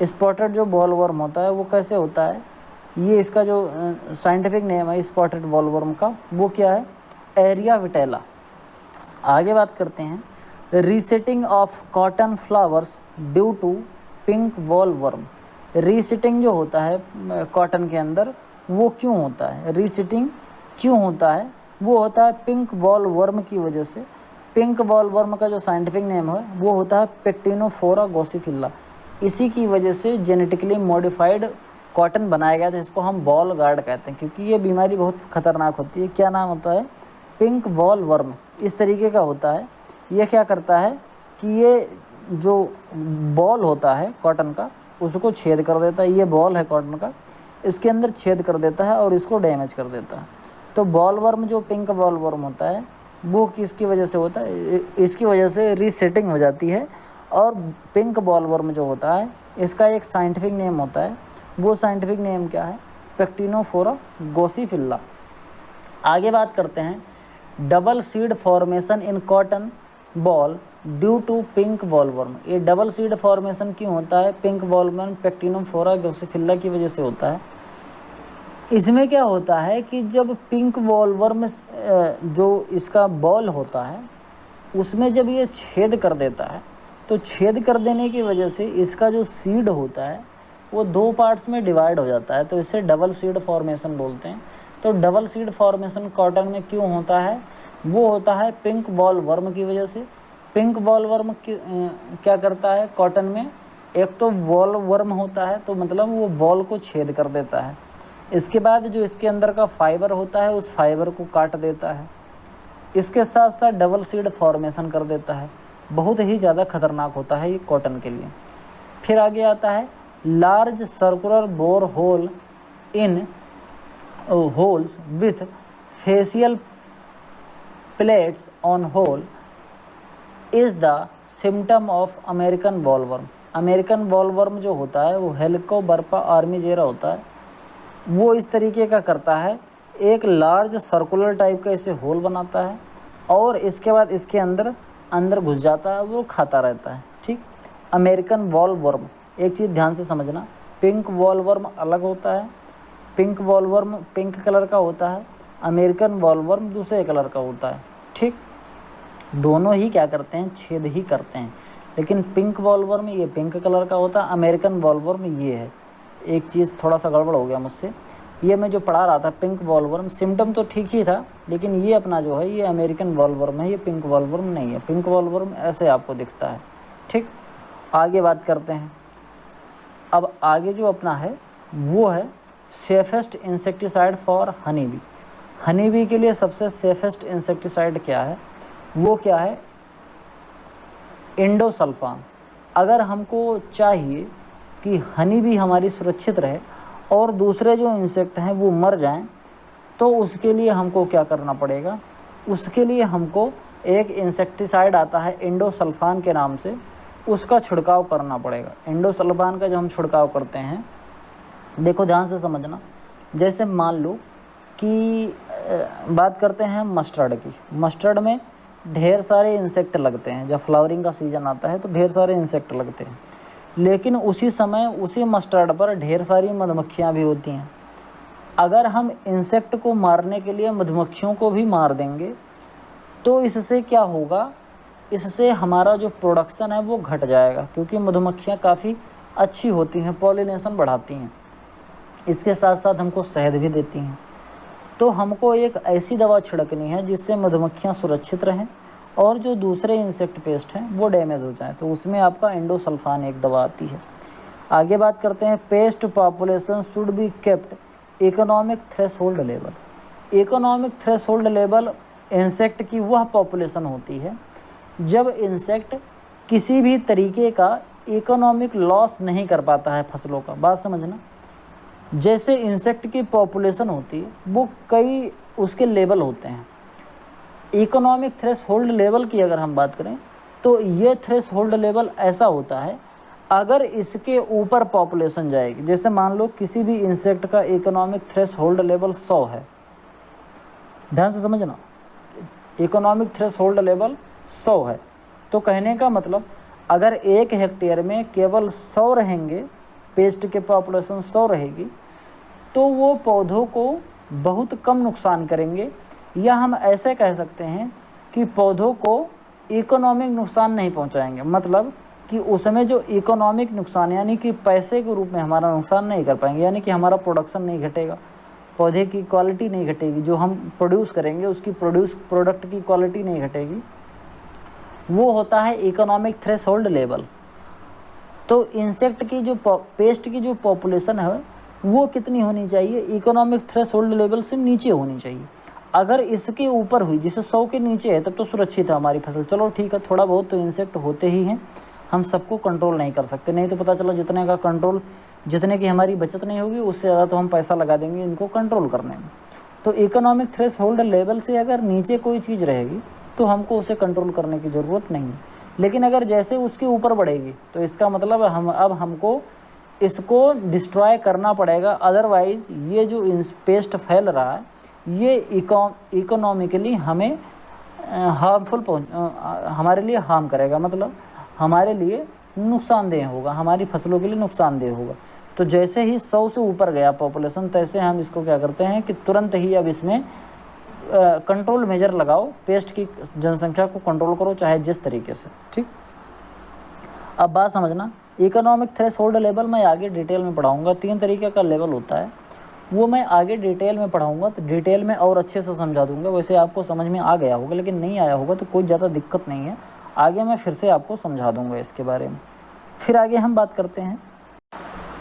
स्पॉटेड जो बॉलवर्म होता है वो कैसे होता है? ये इसका जो साइंटिफिक नेम है स्पॉटेड बॉलवर्म का, वो क्या है? Earias vittella. आगे बात करते हैं। Rosetting of cotton flowers due to pink bollworm. Rosetting जो होता है कॉटन के अंदर वो क्यों होता है? रीसेटिंग क्यों होता है? वो होता है पिंक वॉलवर्म की वजह से। पिंक वॉलवर्म का जो साइंटिफिक नेम है वो होता है पेक्टिनोफोरा गोसिफिल्ला। इसी की वजह से जेनेटिकली मॉडिफाइड कॉटन बनाया गया था, इसको हम बॉल गार्ड कहते हैं, क्योंकि ये बीमारी बहुत खतरनाक होती है। क्या नाम होता है? पिंक वॉलवर्म। इस तरीके का होता है। ये क्या करता है कि ये जो बॉल होता है कॉटन का उसको छेद कर देता है। ये बॉल है कॉटन का, इसके अंदर छेद कर देता है और इसको डैमेज कर देता है। तो बॉलवर्म जो पिंक बॉलवर्म होता है वो किसकी वजह से होता है? इसकी वजह से रीसेटिंग हो जाती है। और पिंक बॉलवर्म जो होता है इसका एक साइंटिफिक नेम होता है, वो साइंटिफिक नेम क्या है? पेक्टिनोफोरा गोसिफिल्ला। आगे बात करते हैं। Double seed formation in cotton boll due to pink bollworm. ये डबल सीड फॉर्मेशन क्यों होता है? पिंक बॉलवर्म पेक्टिनोफोरा गोसिफिल्ला की वजह से होता है। इसमें क्या होता है कि जब पिंक बॉलवर्म जो इसका बॉल होता है उसमें जब ये छेद कर देता है तो छेद कर देने की वजह से इसका जो सीड होता है वो 2 पार्ट्स में डिवाइड हो जाता है, तो इसे डबल सीड फॉर्मेशन बोलते हैं। तो डबल सीड फॉर्मेशन कॉटन में क्यों होता है? वो होता है पिंक बॉलवर्म की वजह से। पिंक बॉलवर्म क्या करता है कॉटन में? एक तो बॉलवर्म होता है तो मतलब वो बॉल को छेद कर देता है। इसके बाद जो इसके अंदर का फाइबर होता है उस फाइबर को काट देता है। इसके साथ साथ डबल सीड फॉर्मेशन कर देता है। बहुत ही ज़्यादा खतरनाक होता है ये कॉटन के लिए। फिर आगे आता है large circular bore hole in holes with facial plates on hole is the symptom of American bollworm. American bollworm जो होता है वो हेलिकोबर्पा आर्मीजेरा होता है। वो इस तरीके का करता है, एक लार्ज सर्कुलर टाइप का इसे होल बनाता है और इसके बाद इसके अंदर घुस जाता है, वो खाता रहता है। ठीक। अमेरिकन बॉलवर्म, एक चीज़ ध्यान से समझना, पिंक बॉलवर्म अलग होता है। पिंक बॉलवर्म पिंक कलर का होता है, अमेरिकन बॉलवर्म दूसरे कलर का होता है। ठीक। दोनों ही क्या करते हैं? छेद ही करते हैं। लेकिन पिंक बॉलवर्म ये पिंक कलर का होता है, अमेरिकन बॉलवर्म ये है। एक चीज़ थोड़ा सा गड़बड़ हो गया मुझसे, ये मैं जो पढ़ा रहा था पिंक बॉलवर्म, सिम्टम तो ठीक ही था, लेकिन ये अपना जो है ये अमेरिकन बॉलवर्म है, ये पिंक बॉलवर्म नहीं है। पिंक बॉलवर्म ऐसे आपको दिखता है। ठीक। आगे बात करते हैं। अब आगे जो अपना है वो है safest insecticide for Honey bee. Honey B के लिए सबसे सेफेस्ट इंसेक्टिसाइड क्या है? वो क्या है? इंडोसल्फान। अगर हमको चाहिए कि हनी बी हमारी सुरक्षित रहे और दूसरे जो इंसेक्ट हैं वो मर जाएं, तो उसके लिए हमको क्या करना पड़ेगा? उसके लिए हमको एक इंसेक्टिसाइड आता है इंडोसल्फान के नाम से, उसका छिड़काव करना पड़ेगा। इंडोसल्फान का जो हम छिड़काव करते हैं, देखो ध्यान से समझना, जैसे मान लो कि बात करते हैं मस्टर्ड की। मस्टर्ड में ढेर सारे इंसेक्ट लगते हैं, जब फ्लावरिंग का सीज़न आता है तो ढेर सारे इंसेक्ट लगते हैं, लेकिन उसी समय उसी मस्टर्ड पर ढेर सारी मधुमक्खियाँ भी होती हैं। अगर हम इंसेक्ट को मारने के लिए मधुमक्खियों को भी मार देंगे तो इससे क्या होगा इससे हमारा जो प्रोडक्शन है वो घट जाएगा, क्योंकि मधुमक्खियाँ काफ़ी अच्छी होती हैं, पॉलिनेशन बढ़ाती हैं, इसके साथ साथ हमको शहद भी देती हैं। तो हमको एक ऐसी दवा छिड़कनी है जिससे मधुमक्खियाँ सुरक्षित रहें और जो दूसरे इंसेक्ट पेस्ट हैं वो डैमेज हो जाएं, तो उसमें आपका एंडोसल्फान एक दवा आती है। आगे बात करते हैं, paste population should be kept economic threshold level. Economic threshold level insect की वह पॉपुलेशन होती है जब इंसेक्ट किसी भी तरीके का इकोनॉमिक लॉस नहीं कर पाता है फसलों का। बात समझना, जैसे इंसेक्ट की पॉपुलेशन होती है वो कई उसके लेवल होते हैं। इकोनॉमिक थ्रेशोल्ड लेवल की अगर हम बात करें तो ये थ्रेशोल्ड लेवल ऐसा होता है, अगर इसके ऊपर पॉपुलेशन जाएगी, जैसे मान लो किसी भी इंसेक्ट का इकोनॉमिक थ्रेशोल्ड लेवल 100 है, ध्यान से समझना, इकोनॉमिक थ्रेशोल्ड लेवल 100 है, तो कहने का मतलब अगर 1 हेक्टेयर में केवल 100 रहेंगे, पेस्ट के पॉपुलेशन 100 रहेगी, तो वो पौधों को बहुत कम नुकसान करेंगे, या हम ऐसे कह सकते हैं कि पौधों को इकोनॉमिक नुकसान नहीं पहुंचाएंगे। मतलब कि उसमें जो इकोनॉमिक नुकसान यानी कि पैसे के रूप में हमारा नुकसान नहीं कर पाएंगे, यानी कि हमारा प्रोडक्शन नहीं घटेगा, पौधे की क्वालिटी नहीं घटेगी, जो हम प्रोड्यूस करेंगे उसकी प्रोडक्ट की क्वालिटी नहीं घटेगी, वो होता है इकोनॉमिक थ्रेशोल्ड लेवल। तो इंसेक्ट की जो पेस्ट की जो पॉपुलेशन है वो कितनी होनी चाहिए, इकोनॉमिक थ्रेशोल्ड लेवल से नीचे होनी चाहिए। अगर इसके ऊपर हुई, जैसे 100 के नीचे है, तब तो सुरक्षित है हमारी फसल, चलो ठीक है, थोड़ा बहुत तो इंसेक्ट होते ही हैं, हम सबको कंट्रोल नहीं कर सकते, नहीं तो पता चला जितने का कंट्रोल, जितने की हमारी बचत नहीं होगी उससे ज़्यादा तो हम पैसा लगा देंगे इनको कंट्रोल करने में। तो इकोनॉमिक थ्रेशोल्ड लेवल से अगर नीचे कोई चीज़ रहेगी तो हमको उसे कंट्रोल करने की ज़रूरत नहीं है, लेकिन अगर जैसे उसके ऊपर बढ़ेगी तो इसका मतलब हमको इसको डिस्ट्रॉय करना पड़ेगा, अदरवाइज़ ये जो पेस्ट फैल रहा है ये इकोनॉमिकली हमें हार्मफुल हमारे लिए हार्म करेगा, मतलब हमारे लिए नुकसानदेह होगा, हमारी फसलों के लिए नुकसानदेह होगा। तो जैसे ही 100 से ऊपर गया पॉपुलेशन, तैसे हम इसको क्या करते हैं कि तुरंत ही अब इसमें कंट्रोल मेजर लगाओ, पेस्ट की जनसंख्या को कंट्रोल करो, चाहे जिस तरीके से, ठीक। अब बात समझना, इकोनॉमिक थ्रेशोल्ड लेवल मैं आगे डिटेल में पढ़ाऊँगा, 3 तरीके का लेवल होता है, वो मैं आगे डिटेल में पढ़ाऊँगा, तो डिटेल में और अच्छे से समझा दूँगा। वैसे आपको समझ में आ गया होगा, लेकिन नहीं आया होगा तो कोई ज़्यादा दिक्कत नहीं है, आगे मैं फिर से आपको समझा दूँगा इसके बारे में। फिर आगे हम बात करते हैं,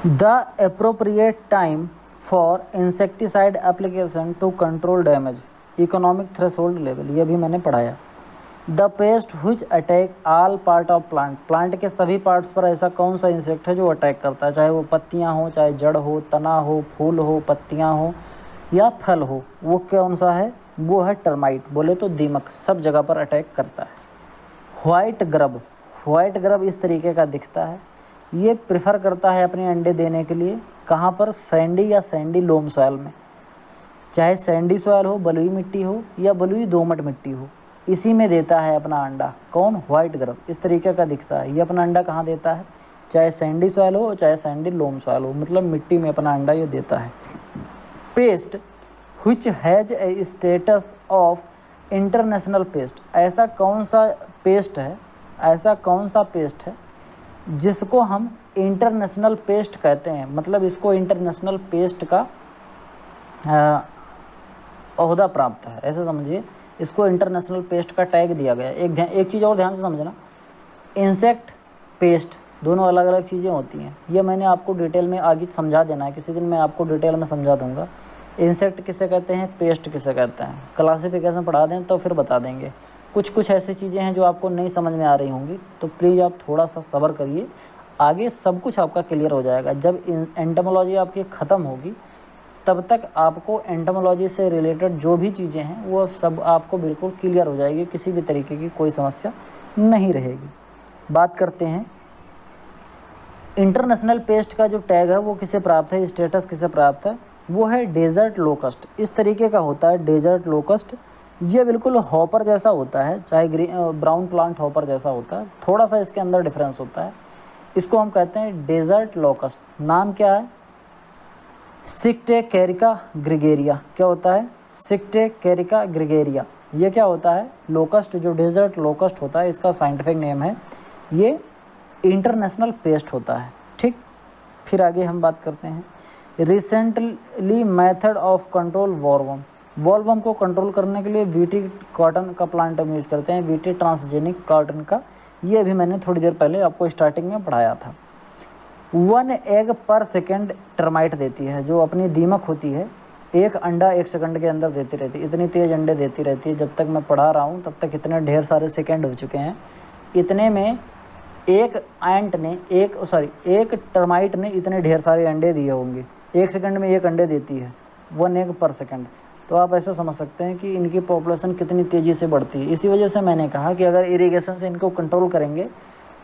the appropriate time for insecticide application to control damage, economic threshold level, ये भी मैंने पढ़ाया। The pest which attack all part of plant के सभी पार्ट्स पर ऐसा कौन सा इंसेक्ट है जो अटैक करता है, चाहे वो पत्तियां हो, चाहे जड़ हो, तना हो, फूल हो, पत्तियां हो या फल हो, वो कौन सा है, वो है टर्माइट, बोले तो दीमक, सब जगह पर अटैक करता है। वाइट ग्रब इस तरीके का दिखता है, ये प्रेफर करता है अपने अंडे देने के लिए कहाँ पर, सैंडी या सैंडी लोम सॉइल में, चाहे सैंडी सॉइल हो, बलुई मिट्टी हो या बलुई दोमट मिट्टी हो, इसी में देता है अपना अंडा। कौन, वाइट ग्रब इस तरीके का दिखता है, ये अपना अंडा कहाँ देता है, चाहे सैंडी सॉइल हो चाहे सैंडी लोम सॉइल हो, मतलब मिट्टी में अपना अंडा ये देता है। Paste which has a status of international paste, ऐसा कौन सा पेस्ट है जिसको हम इंटरनेशनल पेस्ट कहते हैं, मतलब इसको इंटरनेशनल पेस्ट का ओहदा प्राप्त है, ऐसे समझिए, इसको इंटरनेशनल पेस्ट का टैग दिया गया है। एक चीज़ और ध्यान से समझना, इंसेक्ट पेस्ट दोनों अलग अलग चीज़ें होती हैं, ये मैंने आपको डिटेल में आगे समझा देना है, किसी दिन मैं आपको डिटेल में समझा दूंगा इंसेक्ट किसे कहते हैं, पेस्ट किसे कहते हैं, क्लासिफिकेशन पढ़ा दें तो फिर बता देंगे। कुछ ऐसी चीज़ें हैं जो आपको नहीं समझ में आ रही होंगी, तो प्लीज़ आप थोड़ा सा सब्र करिए, आगे सब कुछ आपका क्लियर हो जाएगा। जब एंटोमोलॉजी आपकी ख़त्म होगी तब तक आपको एंटोमोलॉजी से रिलेटेड जो भी चीज़ें हैं वो सब आपको बिल्कुल क्लियर हो जाएगी, किसी भी तरीके की कोई समस्या नहीं रहेगी। बात करते हैं इंटरनेशनल पेस्ट का जो टैग है वो किसे प्राप्त है, स्टेटस किसे प्राप्त है, वो है डेजर्ट लोकस्ट, इस तरीके का होता है डेजर्ट लोकस्ट। ये बिल्कुल हॉपर जैसा होता है, चाहे ब्राउन प्लांट हॉपर जैसा होता है, थोड़ा सा इसके अंदर डिफरेंस होता है, इसको हम कहते हैं डेजर्ट लोकस्ट। नाम क्या है, सिक्टेकेरिका ग्रेगेरिया, क्या होता है, सिक्टेकेरिका ग्रेगेरिया,
ये क्या होता है, लोकस्ट, जो डेजर्ट लोकस्ट होता है इसका साइंटिफिक नेम है, ये इंटरनेशनल पेस्ट होता है। ठीक, फिर आगे हम बात करते हैं रिसेंटली मेथड ऑफ कंट्रोल वॉलवर्म। वॉलवर्म को कंट्रोल करने के लिए वीटी कॉटन का प्लांट हम यूज करते हैं, वीटी ट्रांसजेनिक कॉटन का। ये भी मैंने थोड़ी देर पहले आपको स्टार्टिंग में पढ़ाया था। 1 एग पर सेकेंड टर्माइट देती है, जो अपनी दीमक होती है, एक अंडा 1 सेकंड के अंदर देती रहती है। इतनी तेज़ अंडे देती रहती है, जब तक मैं पढ़ा रहा हूँ तब तक इतने ढेर सारे सेकंड हो चुके हैं। इतने में एक टर्माइट ने इतने ढेर सारे अंडे दिए होंगे। 1 सेकंड में 1 अंडे देती है, 1 एग पर सेकंड। तो आप ऐसे समझ सकते हैं कि इनकी पॉपुलेशन कितनी तेज़ी से बढ़ती है। इसी वजह से मैंने कहा कि अगर इरिगेशन से इनको कंट्रोल करेंगे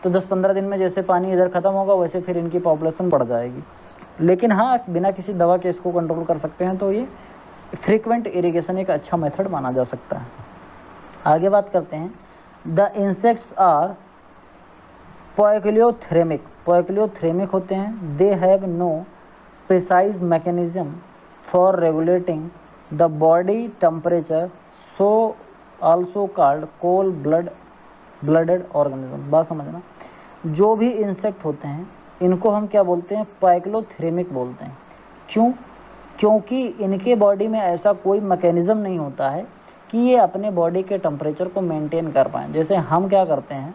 तो 10-15 दिन में जैसे पानी इधर ख़त्म होगा वैसे फिर इनकी पॉपुलेशन बढ़ जाएगी। लेकिन हाँ, बिना किसी दवा के इसको कंट्रोल कर सकते हैं, तो ये फ्रीक्वेंट इरिगेशन एक अच्छा मेथड माना जा सकता है। आगे बात करते हैं, the insects are poikilothermic. Poikilothermic होते हैं। They have no precise mechanism for regulating the body temperature, so also called cold blooded organism. बात समझना, जो भी इंसेक्ट होते हैं इनको हम क्या बोलते हैं, पोइक्लियोथ्रेमिक बोलते हैं। क्यों? क्योंकि इनके बॉडी में ऐसा कोई मैकेनिज़्म नहीं होता है कि ये अपने बॉडी के टेम्परेचर को मेंटेन कर पाएँ। जैसे हम क्या करते हैं,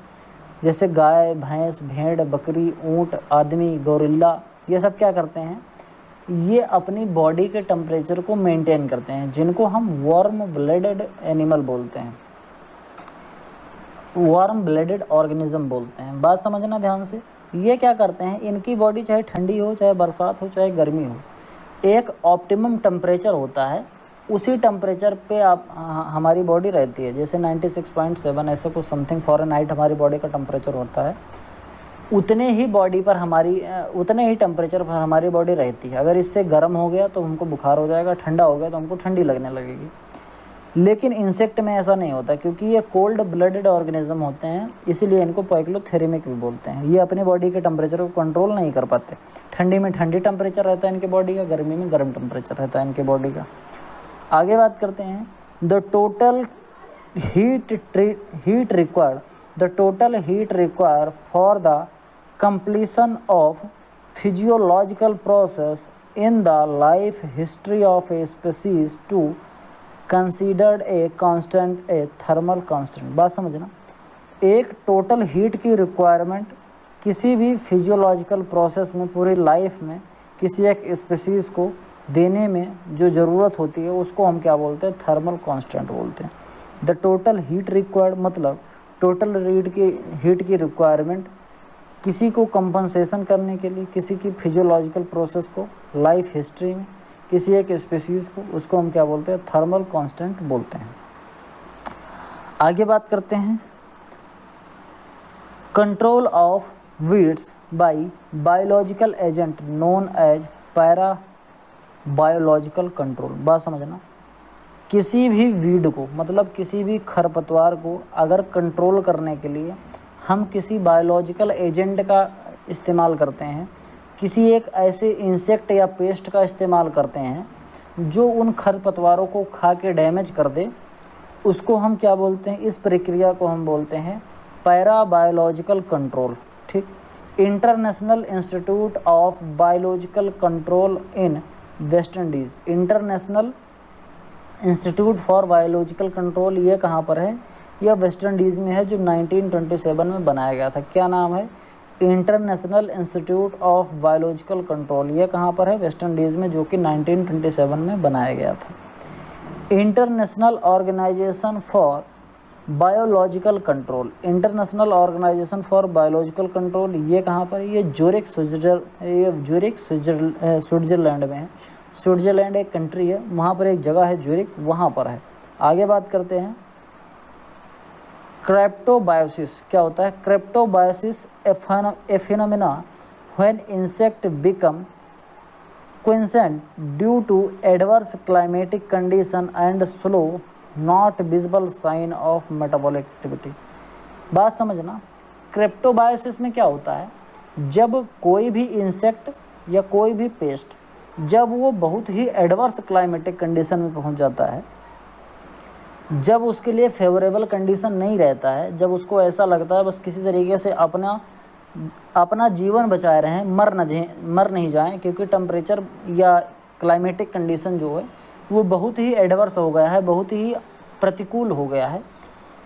जैसे गाय, भैंस, भेड़, बकरी, ऊँट, आदमी, गोरिल्ला, ये सब क्या करते हैं, ये अपनी बॉडी के टेम्परेचर को मेंटेन करते हैं, जिनको हम वार्म ब्लडेड एनिमल बोलते हैं, वार्म ब्लडेड ऑर्गेनिज्म बोलते हैं। बात समझना ध्यान से। ये क्या करते हैं, इनकी बॉडी चाहे ठंडी हो, चाहे बरसात हो, चाहे गर्मी हो, एक ऑप्टिमम टेम्परेचर होता है, उसी टेम्परेचर पे आप हमारी बॉडी रहती है। जैसे 96.7 ऐसे कुछ समथिंग फ़ारेनहाइट हमारी बॉडी का टेम्परेचर होता है, उतने ही टेम्परेचर पर हमारी बॉडी रहती है। अगर इससे गर्म हो गया तो हमको बुखार हो जाएगा, ठंडा हो गया तो हमको ठंडी लगने लगेगी। लेकिन इंसेक्ट में ऐसा नहीं होता, क्योंकि ये कोल्ड ब्लडेड ऑर्गेनिज्म होते हैं, इसीलिए इनको पोइक्लियोथ्रेमिक भी बोलते हैं। ये अपनी बॉडी के टेम्परेचर को कंट्रोल नहीं कर पाते। ठंडी में ठंडी टेम्परेचर रहता है इनके बॉडी का, गर्मी में गर्म टेम्परेचर रहता है इनके बॉडी का। आगे बात करते हैं, the total heat required for the completion of physiological process in the life history of a species to considered a constant, a thermal constant। बात समझना, एक टोटल हीट की रिक्वायरमेंट किसी भी फिजियोलॉजिकल प्रोसेस में, पूरी लाइफ में किसी एक स्पीसीज को देने में जो ज़रूरत होती है उसको हम क्या बोलते हैं, थर्मल कांस्टेंट बोलते हैं। द टोटल हीट रिक्वायर्ड मतलब टोटल हीट की रिक्वायरमेंट किसी को कंपनसेशन करने के लिए, किसी की फिजियोलॉजिकल प्रोसेस को लाइफ हिस्ट्री में, किसी एक स्पीसीज़ को, उसको हम क्या बोलते हैं, थर्मल कांस्टेंट बोलते हैं। आगे बात करते हैं, control of weeds by biological agent known as para biological control. बात समझना, किसी भी वीड को, मतलब किसी भी खरपतवार को अगर कंट्रोल करने के लिए हम किसी बायोलॉजिकल एजेंट का इस्तेमाल करते हैं, किसी एक ऐसे इंसेक्ट या पेस्ट का इस्तेमाल करते हैं जो उन खरपतवारों को खा के डैमेज कर दे, उसको हम क्या बोलते हैं, इस प्रक्रिया को हम बोलते हैं पैरा बायोलॉजिकल कंट्रोल। ठीक, international institute of biological control in West Indies, international institute for Biological Control, ये कहाँ पर है, यह वेस्ट इंडीज़ में है, जो 1927 में बनाया गया था। क्या नाम है, international institute of biological Control. ये कहाँ पर है, वेस्ट इंडीज़ में, जो कि 1927 में बनाया गया था। International Organisation for Biological Control, International Organisation for Biological Control, ये कहाँ पर है, ये ज्यूरिख स्विट्ज़रलैंड में है। स्विट्ज़रलैंड एक कंट्री है, वहाँ पर एक जगह है ज्यूरिख, वहाँ पर है। आगे बात करते हैं, क्रिप्टोबायोसिस क्या होता है। Cryptobiosis a phenomena when insect become quiescent due to adverse climatic condition and slow not visible sign of metabolic activity. बात समझना, क्रिप्टोबायोसिस में क्या होता है, जब कोई भी इंसेक्ट या कोई भी पेस्ट, जब वो बहुत ही एडवर्स क्लाइमेटिक कंडीशन में पहुंच जाता है, जब उसके लिए फेवरेबल कंडीशन नहीं रहता है, जब उसको ऐसा लगता है बस किसी तरीके से अपना जीवन बचाए रहें, मर नहीं जाएं, क्योंकि टेम्परेचर या क्लाइमेटिक कंडीशन जो है वो बहुत ही एडवर्स हो गया है, बहुत ही प्रतिकूल हो गया है।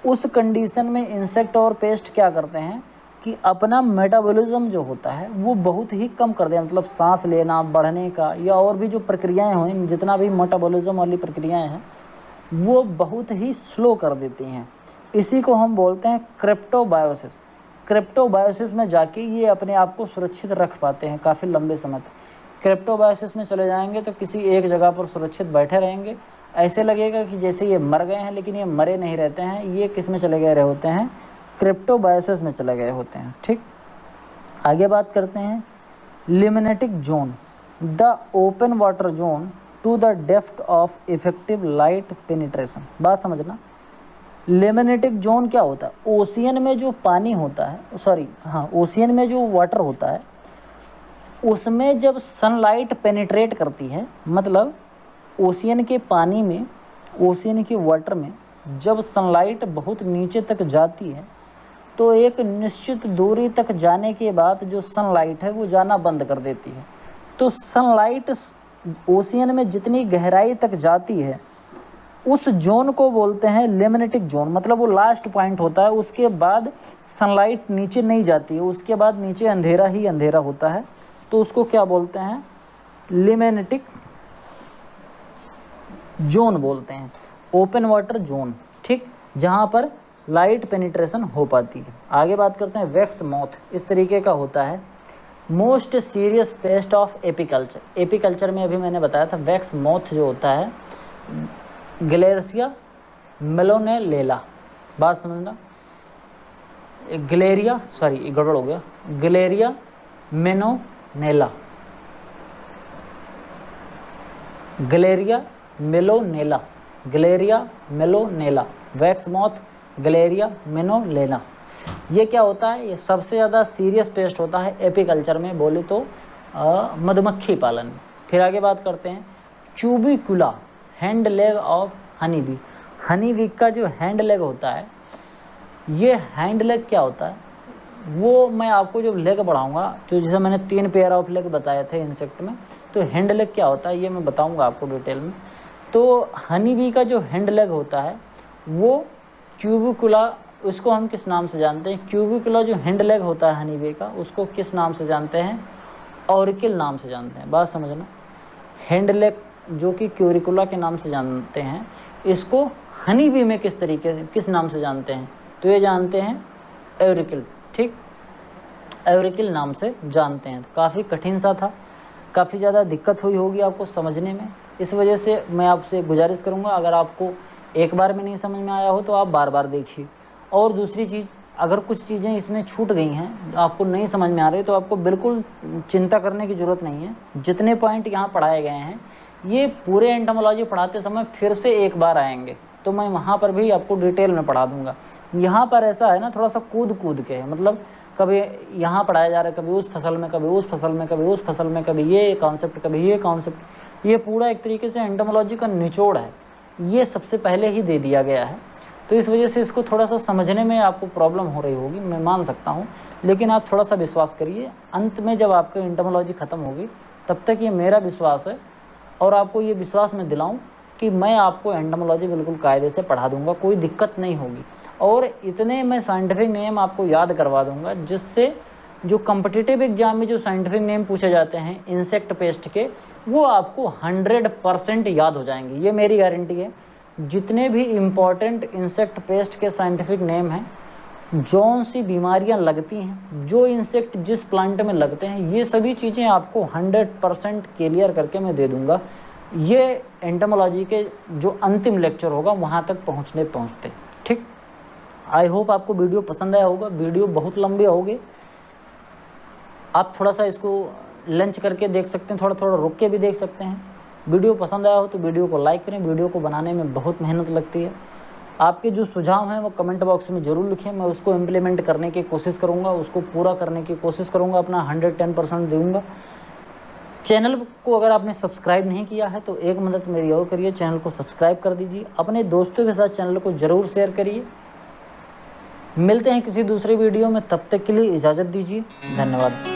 उस कंडीशन में इंसेक्ट और पेस्ट क्या करते हैं कि अपना मेटाबॉलिज्म जो होता है वो बहुत ही कम कर दें, मतलब सांस लेना, बढ़ने का या और भी जो प्रक्रियाएं हुई, जितना भी मेटाबॉलिज्म वाली प्रक्रियाएं हैं वो बहुत ही स्लो कर देती हैं। इसी को हम बोलते हैं क्रिप्टोबायोसिस। क्रिप्टोबायोसिस में जाके ये अपने आप को सुरक्षित रख पाते हैं काफ़ी लंबे समय तक। क्रिप्टोबायोसिस में चले जाएंगे तो किसी एक जगह पर सुरक्षित बैठे रहेंगे, ऐसे लगेगा कि जैसे ये मर गए हैं, लेकिन ये मरे नहीं रहते हैं, ये किस में चले गए होते हैं, क्रिप्टोबायोसिस में चले गए होते हैं। ठीक, आगे बात करते हैं limnetic zone, the open water zone to the depth of effective light penetration. बात समझना, लिमिनेटिक जोन क्या होता है? ओशियन में जो पानी होता है, ओशियन में जो वाटर होता है उसमें जब सनलाइट पेनिट्रेट करती है, मतलब ओशियन के पानी में, ओशियन के वाटर में जब सनलाइट बहुत नीचे तक जाती है तो एक निश्चित दूरी तक जाने के बाद जो सनलाइट है वो जाना बंद कर देती है। तो सनलाइट ओशियन में जितनी गहराई तक जाती है उस जोन को बोलते हैं लिमिनेटिक जोन, मतलब वो लास्ट पॉइंट होता है, उसके बाद सनलाइट नीचे नहीं जाती है, उसके बाद नीचे अंधेरा ही अंधेरा होता है, तो उसको क्या बोलते हैं? लिमिनेटिक जोन बोलते हैं, ओपन वाटर जोन। ठीक, जहाँ पर लाइट पेनिट्रेशन हो पाती है। आगे बात करते हैं वैक्स मॉथ, इस तरीके का होता है most serious paste of apiculture. Apiculture में अभी मैंने बताया था वैक्स मॉथ जो होता है ग्लेयर्सिया मेलोनेला। बात समझना, ग्लेरिया गड़बड़ हो गया, ग्लेरिया मेलोनेला, ग्लेरिया मेलोनेला, ग्लेरिया मेलोनेला, वैक्स मॉथ, ग्लेरिया मेलोनेला। ये क्या होता है? ये सबसे ज़्यादा सीरियस पेस्ट होता है एपीकल्चर में, बोले तो मधुमक्खी पालन में। फिर आगे बात करते हैं corbicula, hand leg of honey bee. Honey bee का जो हैंड लेग होता है, ये हैंड लेग क्या होता है वो मैं आपको जो लेग बढ़ाऊंगा, जो जैसे मैंने 3 पेयर ऑफ लेग बताए थे इंसेक्ट में, तो हैंड लेग क्या होता है ये मैं बताऊंगा आपको डिटेल में। तो हनी बी का जो हैंड लेग होता है वो क्यूबिकुला, उसको हम किस नाम से जानते हैं? क्यूबिकुला जो हैंड लेग होता है हनी बी का, उसको किस नाम से जानते हैं? ऑरिकल नाम से जानते हैं। बात समझना, हैंड लेग जो कि क्यूरिकुला के नाम से जानते हैं, इसको हनी बी में किस नाम से जानते हैं? तो ये जानते हैं एवरिकल। ठीक, एवरिकल नाम से जानते हैं। काफ़ी कठिन सा था, काफ़ी ज़्यादा दिक्कत हुई होगी आपको समझने में, इस वजह से मैं आपसे गुजारिश करूँगा अगर आपको एक बार में नहीं समझ में आया हो तो आप बार बार देखिए। और दूसरी चीज़, अगर कुछ चीज़ें इसमें छूट गई हैं, आपको नहीं समझ में आ रही, तो आपको बिल्कुल चिंता करने की ज़रूरत नहीं है। जितने पॉइंट यहाँ पढ़ाए गए हैं ये पूरे एंटोमोलॉजी पढ़ाते समय फिर से एक बार आएंगे, तो मैं वहाँ पर भी आपको डिटेल में पढ़ा दूँगा। यहाँ पर ऐसा है ना, थोड़ा सा कूद के है, मतलब कभी यहाँ पढ़ाया जा रहा है, कभी उस फसल में, कभी उस फसल में, कभी उस फसल में, कभी ये कॉन्सेप्ट, कभी ये कॉन्सेप्ट। ये पूरा एक तरीके से एंटोमोलॉजी का निचोड़ है, ये सबसे पहले ही दे दिया गया है। तो इस वजह से इसको थोड़ा सा समझने में आपको प्रॉब्लम हो रही होगी, मैं मान सकता हूँ, लेकिन आप थोड़ा सा विश्वास करिए। अंत में जब आपकी एंटोमोलॉजी ख़त्म होगी तब तक ये मेरा विश्वास है, और आपको ये विश्वास मैं दिलाऊं कि मैं आपको एंटोमोलॉजी बिल्कुल कायदे से पढ़ा दूंगा, कोई दिक्कत नहीं होगी। और इतने मैं साइंटिफिक नेम आपको याद करवा दूंगा जिससे जो कॉम्पिटिटिव एग्जाम में जो साइंटिफिक नेम पूछे जाते हैं इंसेक्ट पेस्ट के, वो आपको 100% याद हो जाएंगे, ये मेरी गारंटी है। जितने भी इम्पॉर्टेंट इंसेक्ट पेस्ट के साइंटिफिक नेम हैं, जौन सी बीमारियां लगती हैं, जो इंसेक्ट जिस प्लांट में लगते हैं, ये सभी चीज़ें आपको 100% क्लियर करके मैं दे दूंगा। ये एंटोमोलॉजी के जो अंतिम लेक्चर होगा वहाँ तक पहुँचते। ठीक, आई होप आपको वीडियो पसंद आया होगा। वीडियो बहुत लंबे होंगे, आप थोड़ा सा इसको लंच करके देख सकते हैं, थोड़ा थोड़ा रुक के भी देख सकते हैं। वीडियो पसंद आया हो तो वीडियो को लाइक करें, वीडियो को बनाने में बहुत मेहनत लगती है। आपके जो सुझाव हैं वो कमेंट बॉक्स में ज़रूर लिखें, मैं उसको इम्प्लीमेंट करने की कोशिश करूँगा, उसको पूरा करने की कोशिश करूँगा, अपना 110% दूँगा। चैनल को अगर आपने सब्सक्राइब नहीं किया है तो एक मदद मेरी और करिए, चैनल को सब्सक्राइब कर दीजिए, अपने दोस्तों के साथ चैनल को ज़रूर शेयर करिए। मिलते हैं किसी दूसरे वीडियो में, तब तक के लिए इजाज़त दीजिए। धन्यवाद।